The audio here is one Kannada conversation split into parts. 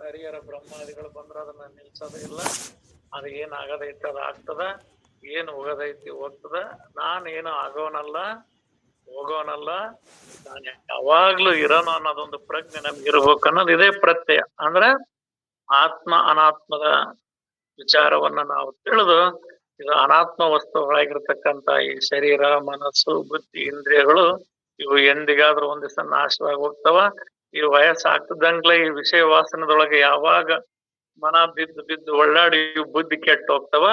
ಹರಿಹರ ಬ್ರಹ್ಮಾದಿಗಳು ಬಂದ್ರ ಅದನ್ನ ನಿಲ್ಸೋದು ಇಲ್ಲ. ಅದು ಏನ್ ಆಗದೈತಿ ಅದ ಆಗ್ತದ, ಏನ್ ಹೋಗದೈತಿ ಹೋಗ್ತದ. ನಾನ್ ಏನು ಆಗೋನಲ್ಲ ಹೋಗೋನಲ್ಲ, ನಾನು ಯಾವಾಗ್ಲೂ ಇರೋನು ಅನ್ನೋದೊಂದು ಪ್ರಜ್ಞೆ ನಮ್ಗೆ ಇರ್ಬೇಕು ಅನ್ನೋದು ಇದೇ ಪ್ರತ್ಯಯ. ಅಂದ್ರೆ ಆತ್ಮ ಅನಾತ್ಮದ ವಿಚಾರವನ್ನ ನಾವು ತಿಳಿದು, ಇದು ಅನಾತ್ಮ ವಸ್ತುಗಳಾಗಿರ್ತಕ್ಕಂಥ ಈ ಶರೀರ, ಮನಸ್ಸು, ಬುದ್ಧಿ, ಇಂದ್ರಿಯಗಳು ಇವು ಎಂದಿಗಾದ್ರೂ ಒಂದ್ ದಿವಸ ನಾಶವಾಗಿ ಹೋಗ್ತಾವ. ಈ ವಯಸ್ಸಾಗ್ತದಂಗ್ಲೆ ಈ ವಿಷಯ ವಾಸನದೊಳಗೆ ಯಾವಾಗ ಮನ ಬಿದ್ದು ಬಿದ್ದು ಒಳ್ಳಾಡಿ ಬುದ್ಧಿ ಕೆಟ್ಟು ಹೋಗ್ತಾವ.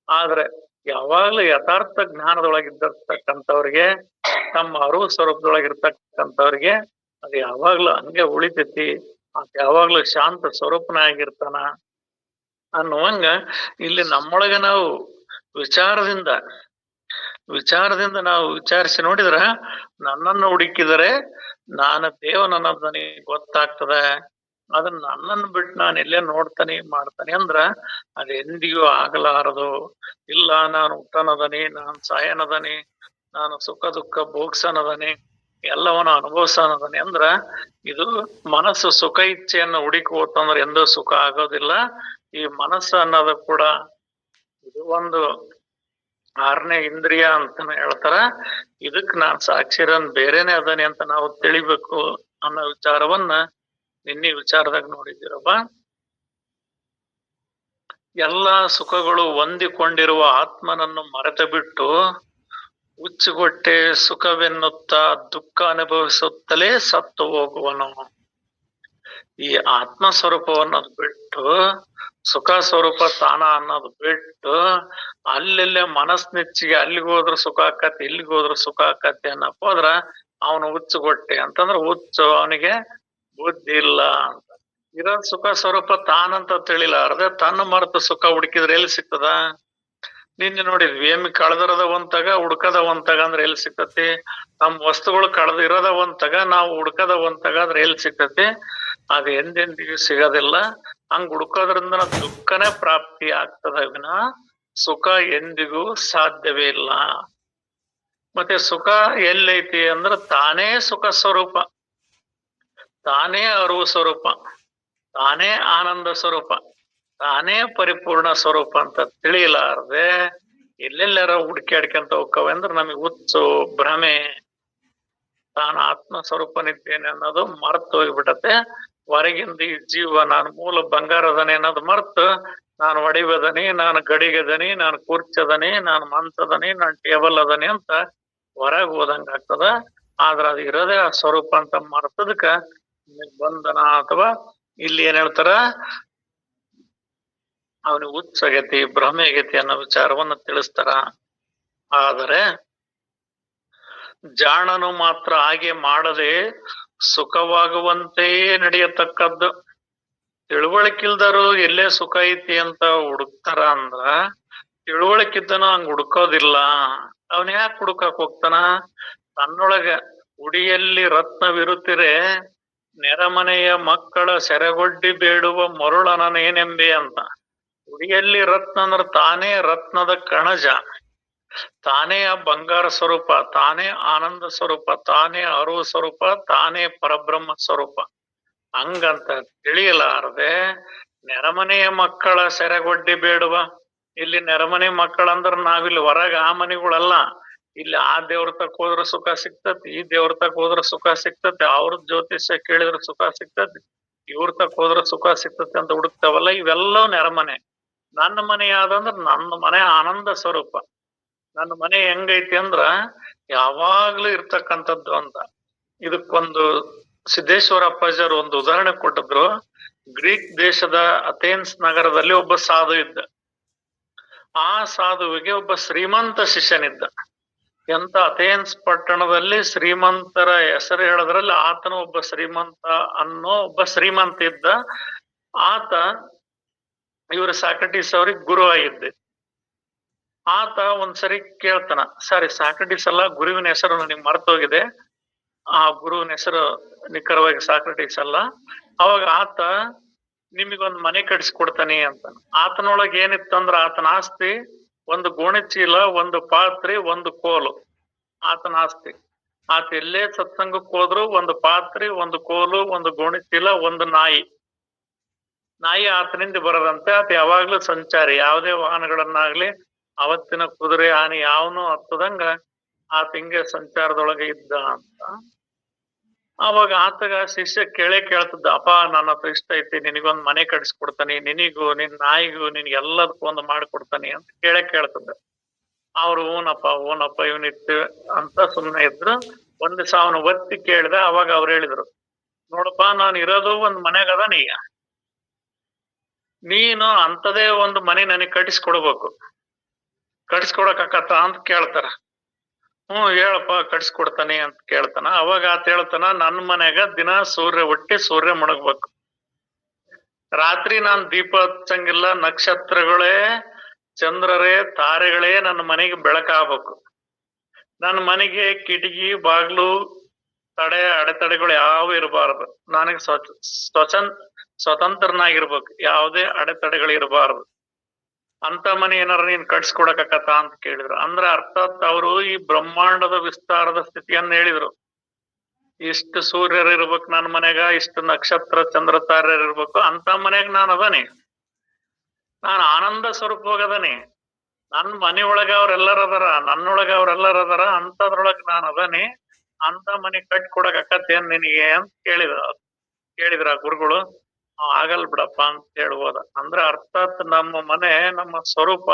ಆದ್ರೆ ಯಾವಾಗ್ಲೂ ಯಥಾರ್ಥ ಜ್ಞಾನದೊಳಗಿದ್ದಿರ್ತಕ್ಕಂಥವ್ರಿಗೆ, ತಮ್ಮ ಅರಿವು ಸ್ವರೂಪದೊಳಗಿರ್ತಕ್ಕಂಥವ್ರಿಗೆ ಅದು ಯಾವಾಗ್ಲೂ ಹಂಗೆ ಉಳಿತೈತಿ. ಅದ್ ಯಾವಾಗ್ಲೂ ಶಾಂತ ಸ್ವರೂಪನಾಗಿರ್ತಾನ ಅನ್ನುವಂಗ ಇಲ್ಲಿ ನಮ್ಮೊಳಗೆ ನಾವು ವಿಚಾರದಿಂದ ನಾವು ವಿಚಾರಿಸಿ ನೋಡಿದ್ರ, ನನ್ನನ್ನು ಹುಡುಕಿದರೆ ನಾನು ದೇವನ ಅನ್ನೋದು ನನಗೆ ಗೊತ್ತಾಗ್ತದೆ. ಅದನ್ನ ನನ್ನನ್ನು ಬಿಟ್ಟು ನಾನು ಎಲ್ಲೇ ನೋಡ್ತಾನೆ ಮಾಡ್ತಾನೆ ಅಂದ್ರ ಅದು ಎಂದಿಗೂ ಆಗಲಾರದು. ಇಲ್ಲ, ನಾನು ಹುಟ್ಟನದನಿ, ನಾನು ಸಾಯನದನಿ, ನಾನು ಸುಖ ದುಃಖ ಭೋಗ್ಸನದನಿ, ಎಲ್ಲವನ್ನ ಅನುಭವಿಸನದನಿ ಅಂದ್ರ ಇದು ಮನಸ್ಸು ಸುಖ ಇಚ್ಛೆಯನ್ನು ಹುಡುಕೋತಂದ್ರೆ ಎಂದೂ ಸುಖ ಆಗೋದಿಲ್ಲ. ಈ ಮನಸ್ಸು ಅನ್ನೋದು ಕೂಡ ಇದು ಒಂದು 6ನೇ ಇಂದ್ರಿಯ ಅಂತಾನೆ ಹೇಳ್ತಾರ. ಇದಕ್ ನಾನ್ ಸಾಕ್ಷಿರನ್ ಬೇರೆನೆ ಅದನಿ ಅಂತ ನಾವು ತಿಳಿಬೇಕು ಅನ್ನೋ ವಿಚಾರವನ್ನ ನಿನ್ನೆ ವಿಚಾರದಾಗ ನೋಡಿದ್ದೀರಪ್ಪ. ಎಲ್ಲಾ ಸುಖಗಳು ಹೊಂದಿಕೊಂಡಿರುವ ಆತ್ಮನನ್ನು ಮರೆತು ಬಿಟ್ಟು ಹುಚ್ಚುಗೊಟ್ಟೆ ಸುಖವೆನ್ನುತ್ತಾ ದುಃಖ ಅನುಭವಿಸುತ್ತಲೇ ಸತ್ತು ಹೋಗುವನು. ಈ ಆತ್ಮ ಸ್ವರೂಪವನ್ನೋದು ಬಿಟ್ಟು, ಸುಖ ಸ್ವರೂಪ ತಾನ ಅನ್ನೋದು ಬಿಟ್ಟು ಅಲ್ಲೆಲ್ಲೇ ಮನಸ್ನೆಚ್ಚಿಗೆ ಅಲ್ಲಿಗೆ ಹೋದ್ರು ಸುಖ ಆಕತಿ, ಇಲ್ಲಿಗೆ ಹೋದ್ರು ಸುಖ ಆಕತಿ ಅನ್ನಪ್ಪ ಹೋದ್ರ ಅವನು ಹುಚ್ಚುಗೊಟ್ಟೆ ಅಂತಂದ್ರ ಹುಚ್ಚು, ಅವನಿಗೆ ಬುದ್ಧಿ ಇಲ್ಲ ಅಂತ. ಇರೋ ಸುಖ ಸ್ವರೂಪ ತಾನಂತ ತಿಳಿಲಾರದೆ ತನ್ನ ಮರೆತು ಸುಖ ಹುಡುಕಿದ್ರೆ ಎಲ್ಲಿ ಸಿಗ್ತದ? ನಿನ್ನೆ ನೋಡಿದ್ವಿ, ಏಮಿ ಕಳೆದಿರೋದ ಒಂತಾಗ ಹುಡ್ಕದ ಒಂತಾಗ ಅಂದ್ರೆ ಎಲ್ಲಿ ಸಿಗ್ತತಿ? ನಮ್ ವಸ್ತುಗಳು ಕಳೆದಿರೋದ ಒಂತಾಗ ನಾವು ಹುಡ್ಕದ ಒಂತಾಗ ಅಂದ್ರೆ ಎಲ್ಲಿ ಸಿಗ್ತತಿ? ಅದು ಎಂದೆಂದಿಗೂ ಸಿಗೋದಿಲ್ಲ. ಹಂಗ್ ಹುಡ್ಕೋದ್ರಿಂದ ದುಃಖನೇ ಪ್ರಾಪ್ತಿ ಆಗ್ತದ ವಿನ ಸುಖ ಎಂದಿಗೂ ಸಾಧ್ಯವೇ ಇಲ್ಲ. ಮತ್ತೆ ಸುಖ ಎಲ್ಲೈತಿ ಅಂದ್ರೆ ತಾನೇ ಸುಖ ಸ್ವರೂಪ, ತಾನೇ ಅರಿವು ಸ್ವರೂಪ, ತಾನೇ ಆನಂದ ಸ್ವರೂಪ, ತಾನೇ ಪರಿಪೂರ್ಣ ಸ್ವರೂಪ ಅಂತ ತಿಳಿಲಾರ್ದೆ ಎಲ್ಲೆಲ್ಲಾರ ಹುಡುಕಾಡ್ಕೊಂತ ಹೋಗ್ತವೆ ಅಂದ್ರೆ ನಮಗ್ ಹುಚ್ಚು, ಭ್ರಮೆ, ತಾನು ಆತ್ಮ ಸ್ವರೂಪನಿದ್ದೇನೆ ಅನ್ನೋದು ಮರ್ತು ಹೋಗ್ಬಿಟ್ಟತೆ. ಹೊರಗಿಂದ ಈ ಜೀವ ನಾನು ಮೂಲ ಬಂಗಾರದನೆ ಅನ್ನೋದು ಮರ್ತು ನಾನು ಒಡಿವದನಿ, ನಾನು ಗಡಿಗದನಿ, ನಾನು ಕೂರ್ಚದನಿ, ನಾನು ಮಂಚದನಿ, ನಾನು ಟೇಬಲ್ ಅದನಿ ಅಂತ ಹೊರಗೆ ಹೋದಂಗ ಆಗ್ತದ. ಆದ್ರ ಅದು ಇರೋದೇ ಆ ಸ್ವರೂಪ ಅಂತ ಮರ್ತದಕ್ಕ ಬಂಧನ ಅಥವಾ ಇಲ್ಲಿ ಏನ್ ಹೇಳ್ತಾರ, ಅವನಿಗೆ ಹುಚ್ಚಾಗೈತಿ, ಭ್ರಮೆ ಆಗೈತಿ ಅನ್ನೋ ವಿಚಾರವನ್ನ ತಿಳಿಸ್ತಾರ. ಆದರೆ ಜಾಣನು ಮಾತ್ರ ಹಾಗೆ ಮಾಡದೆ ಸುಖವಾಗುವಂತೆ ನಡೆಯತಕ್ಕದ್ದು. ತಿಳುವಳಿಕಿಲ್ದರು ಎಲ್ಲೇ ಸುಖ ಐತಿ ಅಂತ ಹುಡುಕ್ತಾರ ಅಂದ್ರ ತಿಳುವಳಿಕಿದ್ದನು ಹಂಗ ಹುಡುಕೋದಿಲ್ಲ. ಅವನ್ ಯಾಕೆ ಹುಡುಕಕ್ ಹೋಗ್ತಾನ? ತನ್ನೊಳಗ ಉಡಿಯಲ್ಲಿ ರತ್ನವಿರುತ್ತಿರೆ ನೆರಮನೆಯ ಮಕ್ಕಳ ಸೆರೆಗೊಡ್ಡಿ ಬೇಡುವ ಮರುಳನೇನೆಂಬೆ ಅಂತ. ಉಡಿಯಲ್ಲಿ ರತ್ನ ಅಂದ್ರ ತಾನೇ ರತ್ನದ ಕಣಜ, ತಾನೇ ಆ ಬಂಗಾರ ಸ್ವರೂಪ, ತಾನೇ ಆನಂದ ಸ್ವರೂಪ, ತಾನೇ ಅರಿವು ಸ್ವರೂಪ, ತಾನೇ ಪರಬ್ರಹ್ಮ ಸ್ವರೂಪ. ಹಂಗಂತ ತಿಳಿಯಲಾರದೆ ನೆರಮನೆಯ ಮಕ್ಕಳ ಸೆರೆಗೊಡ್ಡಿ ಬೇಡುವ. ಇಲ್ಲಿ ನೆರಮನೆ ಮಕ್ಕಳಂದ್ರ ನಾವಿಲ್ಲಿ ಹೊರಗ ಆ ಮನೆಗಳಲ್ಲ. ಇಲ್ಲಿ ಆ ದೇವ್ರ ತಕ್ ಹೋದ್ರ ಸುಖ ಸಿಕ್ತತಿ, ಈ ದೇವ್ರ ತಕ್ ಹೋದ್ರ ಸುಖ ಸಿಕ್ತತಿ, ಅವ್ರ ಜ್ಯೋತಿಷ್ಯ ಕೇಳಿದ್ರ ಸುಖ ಸಿಕ್ತತಿ, ಇವ್ರ ತಕ್ ಹೋದ್ರ ಸುಖ ಸಿಕ್ತತಿ ಅಂತ ಹುಡುಕ್ತಾವಲ್ಲ, ಇವೆಲ್ಲವೂ ನೆರಮನೆ. ನನ್ನ ಮನೆ ಯಾವ್ದಂದ್ರ ನನ್ನ ಮನೆ ಆನಂದ ಸ್ವರೂಪ. ನನ್ನ ಮನೆ ಹೆಂಗೈತಿ ಅಂದ್ರ ಯಾವಾಗ್ಲೂ ಇರ್ತಕ್ಕಂಥದ್ದು ಅಂತ. ಇದಕ್ಕೊಂದು ಸಿದ್ದೇಶ್ವರ ಅಪ್ಪಾಜಿಯವರು ಒಂದು ಉದಾಹರಣೆ ಕೊಟ್ಟಿದ್ರು. ಗ್ರೀಕ್ ದೇಶದ ಅಥೇನ್ಸ್ ನಗರದಲ್ಲಿ ಒಬ್ಬ ಸಾಧು ಇದ್ದ. ಆ ಸಾಧುವಿಗೆ ಒಬ್ಬ ಶ್ರೀಮಂತ ಶಿಷ್ಯನಿದ್ದ. ಎಂತ ಅಥೇನ್ಸ್ ಪಟ್ಟಣದಲ್ಲಿ ಶ್ರೀಮಂತರ ಹೆಸರು ಹೇಳದ್ರಲ್ಲಿ ಆತನು ಒಬ್ಬ ಶ್ರೀಮಂತ ಅನ್ನೋ ಒಬ್ಬ ಶ್ರೀಮಂತ ಇದ್ದ. ಆತ ಇವರು ಸಾಕ್ರಟೀಸ್ ಅವ್ರಿಗೆ ಗುರು ಆಗಿದ್ದೆ. ಆತ ಒಂದ್ಸರಿ ಕೇಳ್ತಾನ, ಸರಿ ಸಾಕ್ರಟೀಸ್ ಅಲ್ಲ, ಗುರುವಿನ ಹೆಸರು ನನಗೆ ಮರ್ತೋಗಿದೆ, ಆ ಗುರುವಿನ ಹೆಸರು ನಿಖರವಾಗಿ ಸಾಕ್ರಟೀಸ್ ಅಲ್ಲ. ಅವಾಗ ಆತ ನಿಮಗೊಂದು ಮನೆ ಕಟ್ಸಿಕೊಡ್ತಾನೆ ಅಂತ. ಆತನೊಳಗೆ ಏನಿತ್ತಂದ್ರ ಆತನ ಆಸ್ತಿ ಒಂದು ಗೋಣಿ ಚೀಲ, ಒಂದು ಪಾತ್ರೆ, ಒಂದು ಕೋಲು. ಆತನ ಆಸ್ತಿ. ಆತ ಎಲ್ಲೇ ಸತ್ಸಂಗಕ್ಕೆ ಹೋದ್ರು ಒಂದು ಪಾತ್ರೆ, ಒಂದು ಕೋಲು, ಒಂದು ಗೋಣಿ ಚೀಲ, ಒಂದು ನಾಯಿ. ನಾಯಿ ಆತನಿಂದ ಬರದಂತೆ ಆತ ಯಾವಾಗ್ಲೂ ಸಂಚಾರಿ, ಯಾವುದೇ ವಾಹನಗಳನ್ನಾಗ್ಲಿ ಅವತ್ತಿನ ಕುದುರೆ ಆನೆ ಯಾವನು ಹತ್ತದಂಗ ಆತ ಹಿಂಗೆ ಸಂಚಾರದೊಳಗೆ ಇದ್ದ ಅಂತ. ಅವಾಗ ಆತಗ ಶಿಷ್ಯ ಕೇಳ್ತದ, ಅಪ್ಪ ನನ್ನ ಹತ್ರ ಇಷ್ಟ ಐತಿ, ನಿನಗೊಂದ್ ಮನೆ ಕಟ್ಸ್ಕೊಡ್ತಾನಿ, ನಿನಿಗೂ ನಿನ್ ನಾಯಿಗೂ ನಿನ್ಗೆ ಎಲ್ಲದಕ್ಕೂ ಒಂದು ಮಾಡ್ಕೊಡ್ತಾನಿ ಅಂತ ಕೇಳ್ತದ. ಅವ್ರು ಊನಪ್ಪ ಇವನಿತ್ತು ಅಂತ ಸುಮ್ನೆ ಇದ್ರು. ಒಂದ್ ದಿವಸ ಅವನು ಒತ್ತಿ ಕೇಳಿದ. ಅವಾಗ ಅವ್ರು ಹೇಳಿದ್ರು, ನೋಡಪ್ಪ ನಾನು ಇರೋದು ಒಂದ್ ಮನೆಗ್ ಅದ, ನೀನು ಅಂತದೇ ಒಂದು ಮನೆ ನನಗ್ ಕಟ್ಟಿಸ್ಕೊಡ್ಬೇಕು, ಕಟ್ಟಿಸ್ಕೊಡಕತ್ತ ಅಂತ ಕೇಳ್ತಾರ. ಹೇಳಪ್ಪ ಕಟ್ಸ್ಕೊಡ್ತಾನೆ ಅಂತ ಕೇಳ್ತಾನ. ಅವಾಗ ಆತ ಹೇಳ್ತಾನ, ನನ್ ಮನೆಗ ದಿನ ಸೂರ್ಯ ಮುಣಗ್ಬೇಕು, ರಾತ್ರಿ ನಾನ್ ದೀಪ ಹಚ್ಚಂಗಿಲ್ಲ, ನಕ್ಷತ್ರಗಳೇ ಚಂದ್ರರೇ ತಾರೆಗಳೇ ನನ್ನ ಮನೆಗೆ ಬೆಳಕಾಗ್ಬೇಕು, ನನ್ನ ಮನೆಗೆ ಕಿಟಕಿ ಬಾಗ್ಲು ಅಡೆತಡೆಗಳು ಯಾವ ಇರಬಾರದು, ನನಗೆ ಸ್ವತಂತ್ರನಾಗಿರ್ಬೇಕು, ಯಾವುದೇ ಅಡೆತಡೆಗಳು ಇರಬಾರದು ಅಂತ ಮನೆ ಏನಾರ ನೀನ್ ಕಟ್ಸ್ಕೊಡಕತ್ತ ಅಂತ ಕೇಳಿದ್ರು. ಅಂದ್ರೆ ಅರ್ಥಾತ್ ಅವರು ಈ ಬ್ರಹ್ಮಾಂಡದ ವಿಸ್ತಾರದ ಸ್ಥಿತಿಯನ್ನ ಹೇಳಿದ್ರು. ಇಷ್ಟು ಸೂರ್ಯರು ಇರ್ಬೇಕು ನನ್ನ ಮನೆಗ, ಇಷ್ಟು ನಕ್ಷತ್ರ ಚಂದ್ರ ತಾರ್ಯರು ಇರ್ಬೇಕು, ಅಂತ ಮನೆಗ್ ನಾನು ಅದನಿ, ನಾನು ಆನಂದ ಸ್ವರೂಪವಾಗದನಿ, ನನ್ ಮನೆಯೊಳಗ ಅವ್ರೆಲ್ಲರ ಅದಾರ, ನನ್ನೊಳಗ ಅವ್ರೆಲ್ಲರ ಅದಾರ, ಅಂತದ್ರೊಳಗ ನಾನು ಅದನಿ, ಅಂತ ಮನೆ ಕಟ್ಕೊಡಕತ್ತೇನ್ ನಿನಗೆ ಅಂತ ಕೇಳಿದ್ರ ಗುರುಗಳು. ಆಗಲ್ ಬಿಡಪ್ಪ ಅಂತ ಹೇಳ್ಬೋದ. ಅಂದ್ರೆ ಅರ್ಥಾತ್ ನಮ್ಮ ಮನೆ, ನಮ್ಮ ಸ್ವರೂಪ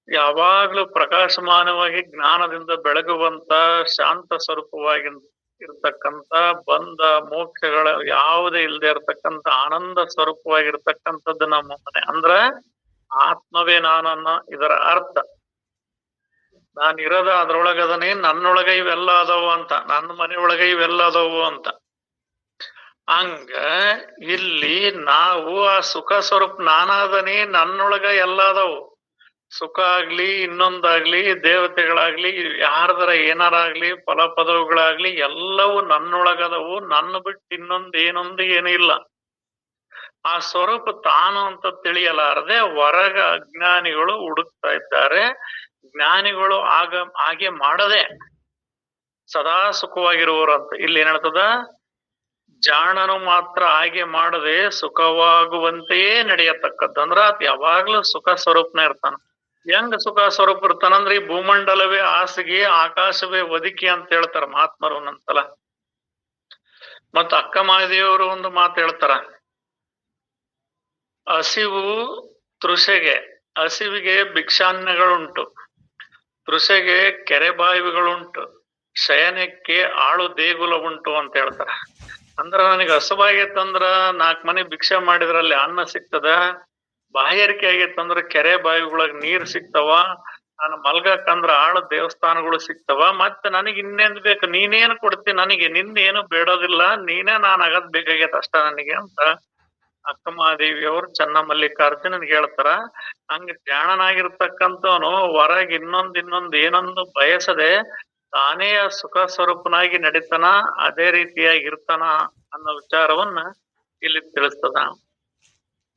ಯಾವಾಗ್ಲೂ ಪ್ರಕಾಶಮಾನವಾಗಿ ಜ್ಞಾನದಿಂದ ಬೆಳಗುವಂತ ಶಾಂತ ಸ್ವರೂಪವಾಗಿ ಇರ್ತಕ್ಕಂತ, ಬಂಧ ಮೋಕ್ಷಗಳ ಯಾವುದೇ ಇಲ್ಲದೆ ಇರ್ತಕ್ಕಂತ ಆನಂದ ಸ್ವರೂಪವಾಗಿರ್ತಕ್ಕಂಥದ್ದು ನಮ್ಮ ಮನೆ. ಅಂದ್ರ ಆತ್ಮವೇ ನಾನನ್ನ ಇದರ ಅರ್ಥ. ನಾನು ಇರೋದ ಅದ್ರೊಳಗದನಿ, ನನ್ನೊಳಗ ಇವೆಲ್ಲ ಅದಾವು ಅಂತ, ನನ್ನ ಮನೆಯೊಳಗ ಇವೆಲ್ಲ ಅದಾವು ಅಂತ. ಹಂಗ ಇಲ್ಲಿ ನಾವು ಆ ಸುಖ ಸ್ವರೂಪ ನಾನಾದನಿ, ನನ್ನೊಳಗ ಎಲ್ಲ ಅದಾವು. ಸುಖ ಆಗ್ಲಿ, ಇನ್ನೊಂದಾಗ್ಲಿ, ದೇವತೆಗಳಾಗ್ಲಿ, ಯಾರದರ ಏನಾರಾಗ್ಲಿ, ಫಲ ಪದವುಗಳಾಗ್ಲಿ, ಎಲ್ಲವೂ ನನ್ನೊಳಗದವು. ನನ್ನ ಬಿಟ್ಟು ಇನ್ನೊಂದು ಏನೂ ಇಲ್ಲ. ಆ ಸ್ವರೂಪ ತಾನು ಅಂತ ತಿಳಿಯಲಾರದೆ ಹೊರಗ ಅಜ್ಞಾನಿಗಳು ಹುಡುಕ್ತಾ ಇದ್ದಾರೆ. ಜ್ಞಾನಿಗಳು ಹಾಗೆ ಮಾಡದೆ ಸದಾ ಸುಖವಾಗಿರುವರು ಅಂತ ಇಲ್ಲಿ ಏನ್ ಹೇಳ್ತದ, ಜಾಣನು ಮಾತ್ರ ಹಾಗೆ ಮಾಡದೆ ಸುಖವಾಗುವಂತೆಯೇ ನಡೆಯತಕ್ಕದ್ದು. ಅಂದ್ರ ಆತ ಯಾವಾಗ್ಲೂ ಸುಖ ಸ್ವರೂಪನೇ ಇರ್ತಾನ. ಹೆಂಗ ಸುಖ ಸ್ವರೂಪ ಇರ್ತಾನಂದ್ರೆ, ಈ ಭೂಮಂಡಲವೇ ಹಾಸಿಗೆ, ಆಕಾಶವೇ ಒದಿಕೆ ಅಂತ ಹೇಳ್ತಾರ ಮಹಾತ್ಮರು ಒಂದೊಂದ್ಸಲ. ಮತ್ತ ಅಕ್ಕ ಮಹಾದೇವರು ಒಂದು ಮಾತು ಹೇಳ್ತಾರ, ಹಸಿವು ತೃಷೆಗೆ, ಹಸಿವಿಗೆ ಭಿಕ್ಷಾನ್ಯಗಳುಂಟು, ತೃಷೆಗೆ ಕೆರೆ ಬಾವಿಗಳುಂಟು, ಶಯನಕ್ಕೆ ಆಳು ದೇಗುಲ ಉಂಟು ಅಂತ ಹೇಳ್ತಾರ. ಅಂದ್ರ ನನಗೆ ಹಸುವಾಗೈತಂದ್ರ 4 ಮನೆ ಭಿಕ್ಷೆ ಮಾಡಿದ್ರಲ್ಲಿ ಅನ್ನ ಸಿಗ್ತದ, ಬಾಯಾರಿಕೆ ಆಗೈತಂದ್ರ ಕೆರೆ ಬಾವಿಗಳಾಗ ನೀರ್ ಸಿಗ್ತಾವ, ನಾನು ಮಲ್ಗಕ್ಕಂದ್ರ ಆಳು ದೇವಸ್ಥಾನಗಳು ಸಿಗ್ತಾವ, ಮತ್ತೆ ನನಗೆ ಇನ್ನೇನ್ ಬೇಕು, ನೀನೇನು ಕೊಡ್ತಿ ನನಗೆ, ನಿನ್ನೇನು ಬೇಡೋದಿಲ್ಲ, ನೀನೇ ನಾನ್ ಆಗದ್ ಬೇಕಾಗೈತೆ ಅಷ್ಟ ನನಗೆ ಅಂತ ಅಕ್ಕ ಮಹಾದೇವಿಯವರು ಚನ್ನಮಲ್ಲಿಕಾರ್ಜುನನ್ಗೆ ಹೇಳ್ತಾರ. ಹಂಗ ಜಾಣನಾಗಿರ್ತಕ್ಕಂಥವನು ಹೊರಗೆ ಇನ್ನೊಂದು ಏನೊಂದು ಬಯಸದೆ ತಾನೇ ಆ ಸುಖ ಸ್ವರೂಪನಾಗಿ ನಡೀತಾನ, ಅದೇ ರೀತಿಯಾಗಿ ಇರ್ತಾನ ಅನ್ನೋ ವಿಚಾರವನ್ನ ಇಲ್ಲಿ ತಿಳಿಸ್ತದ.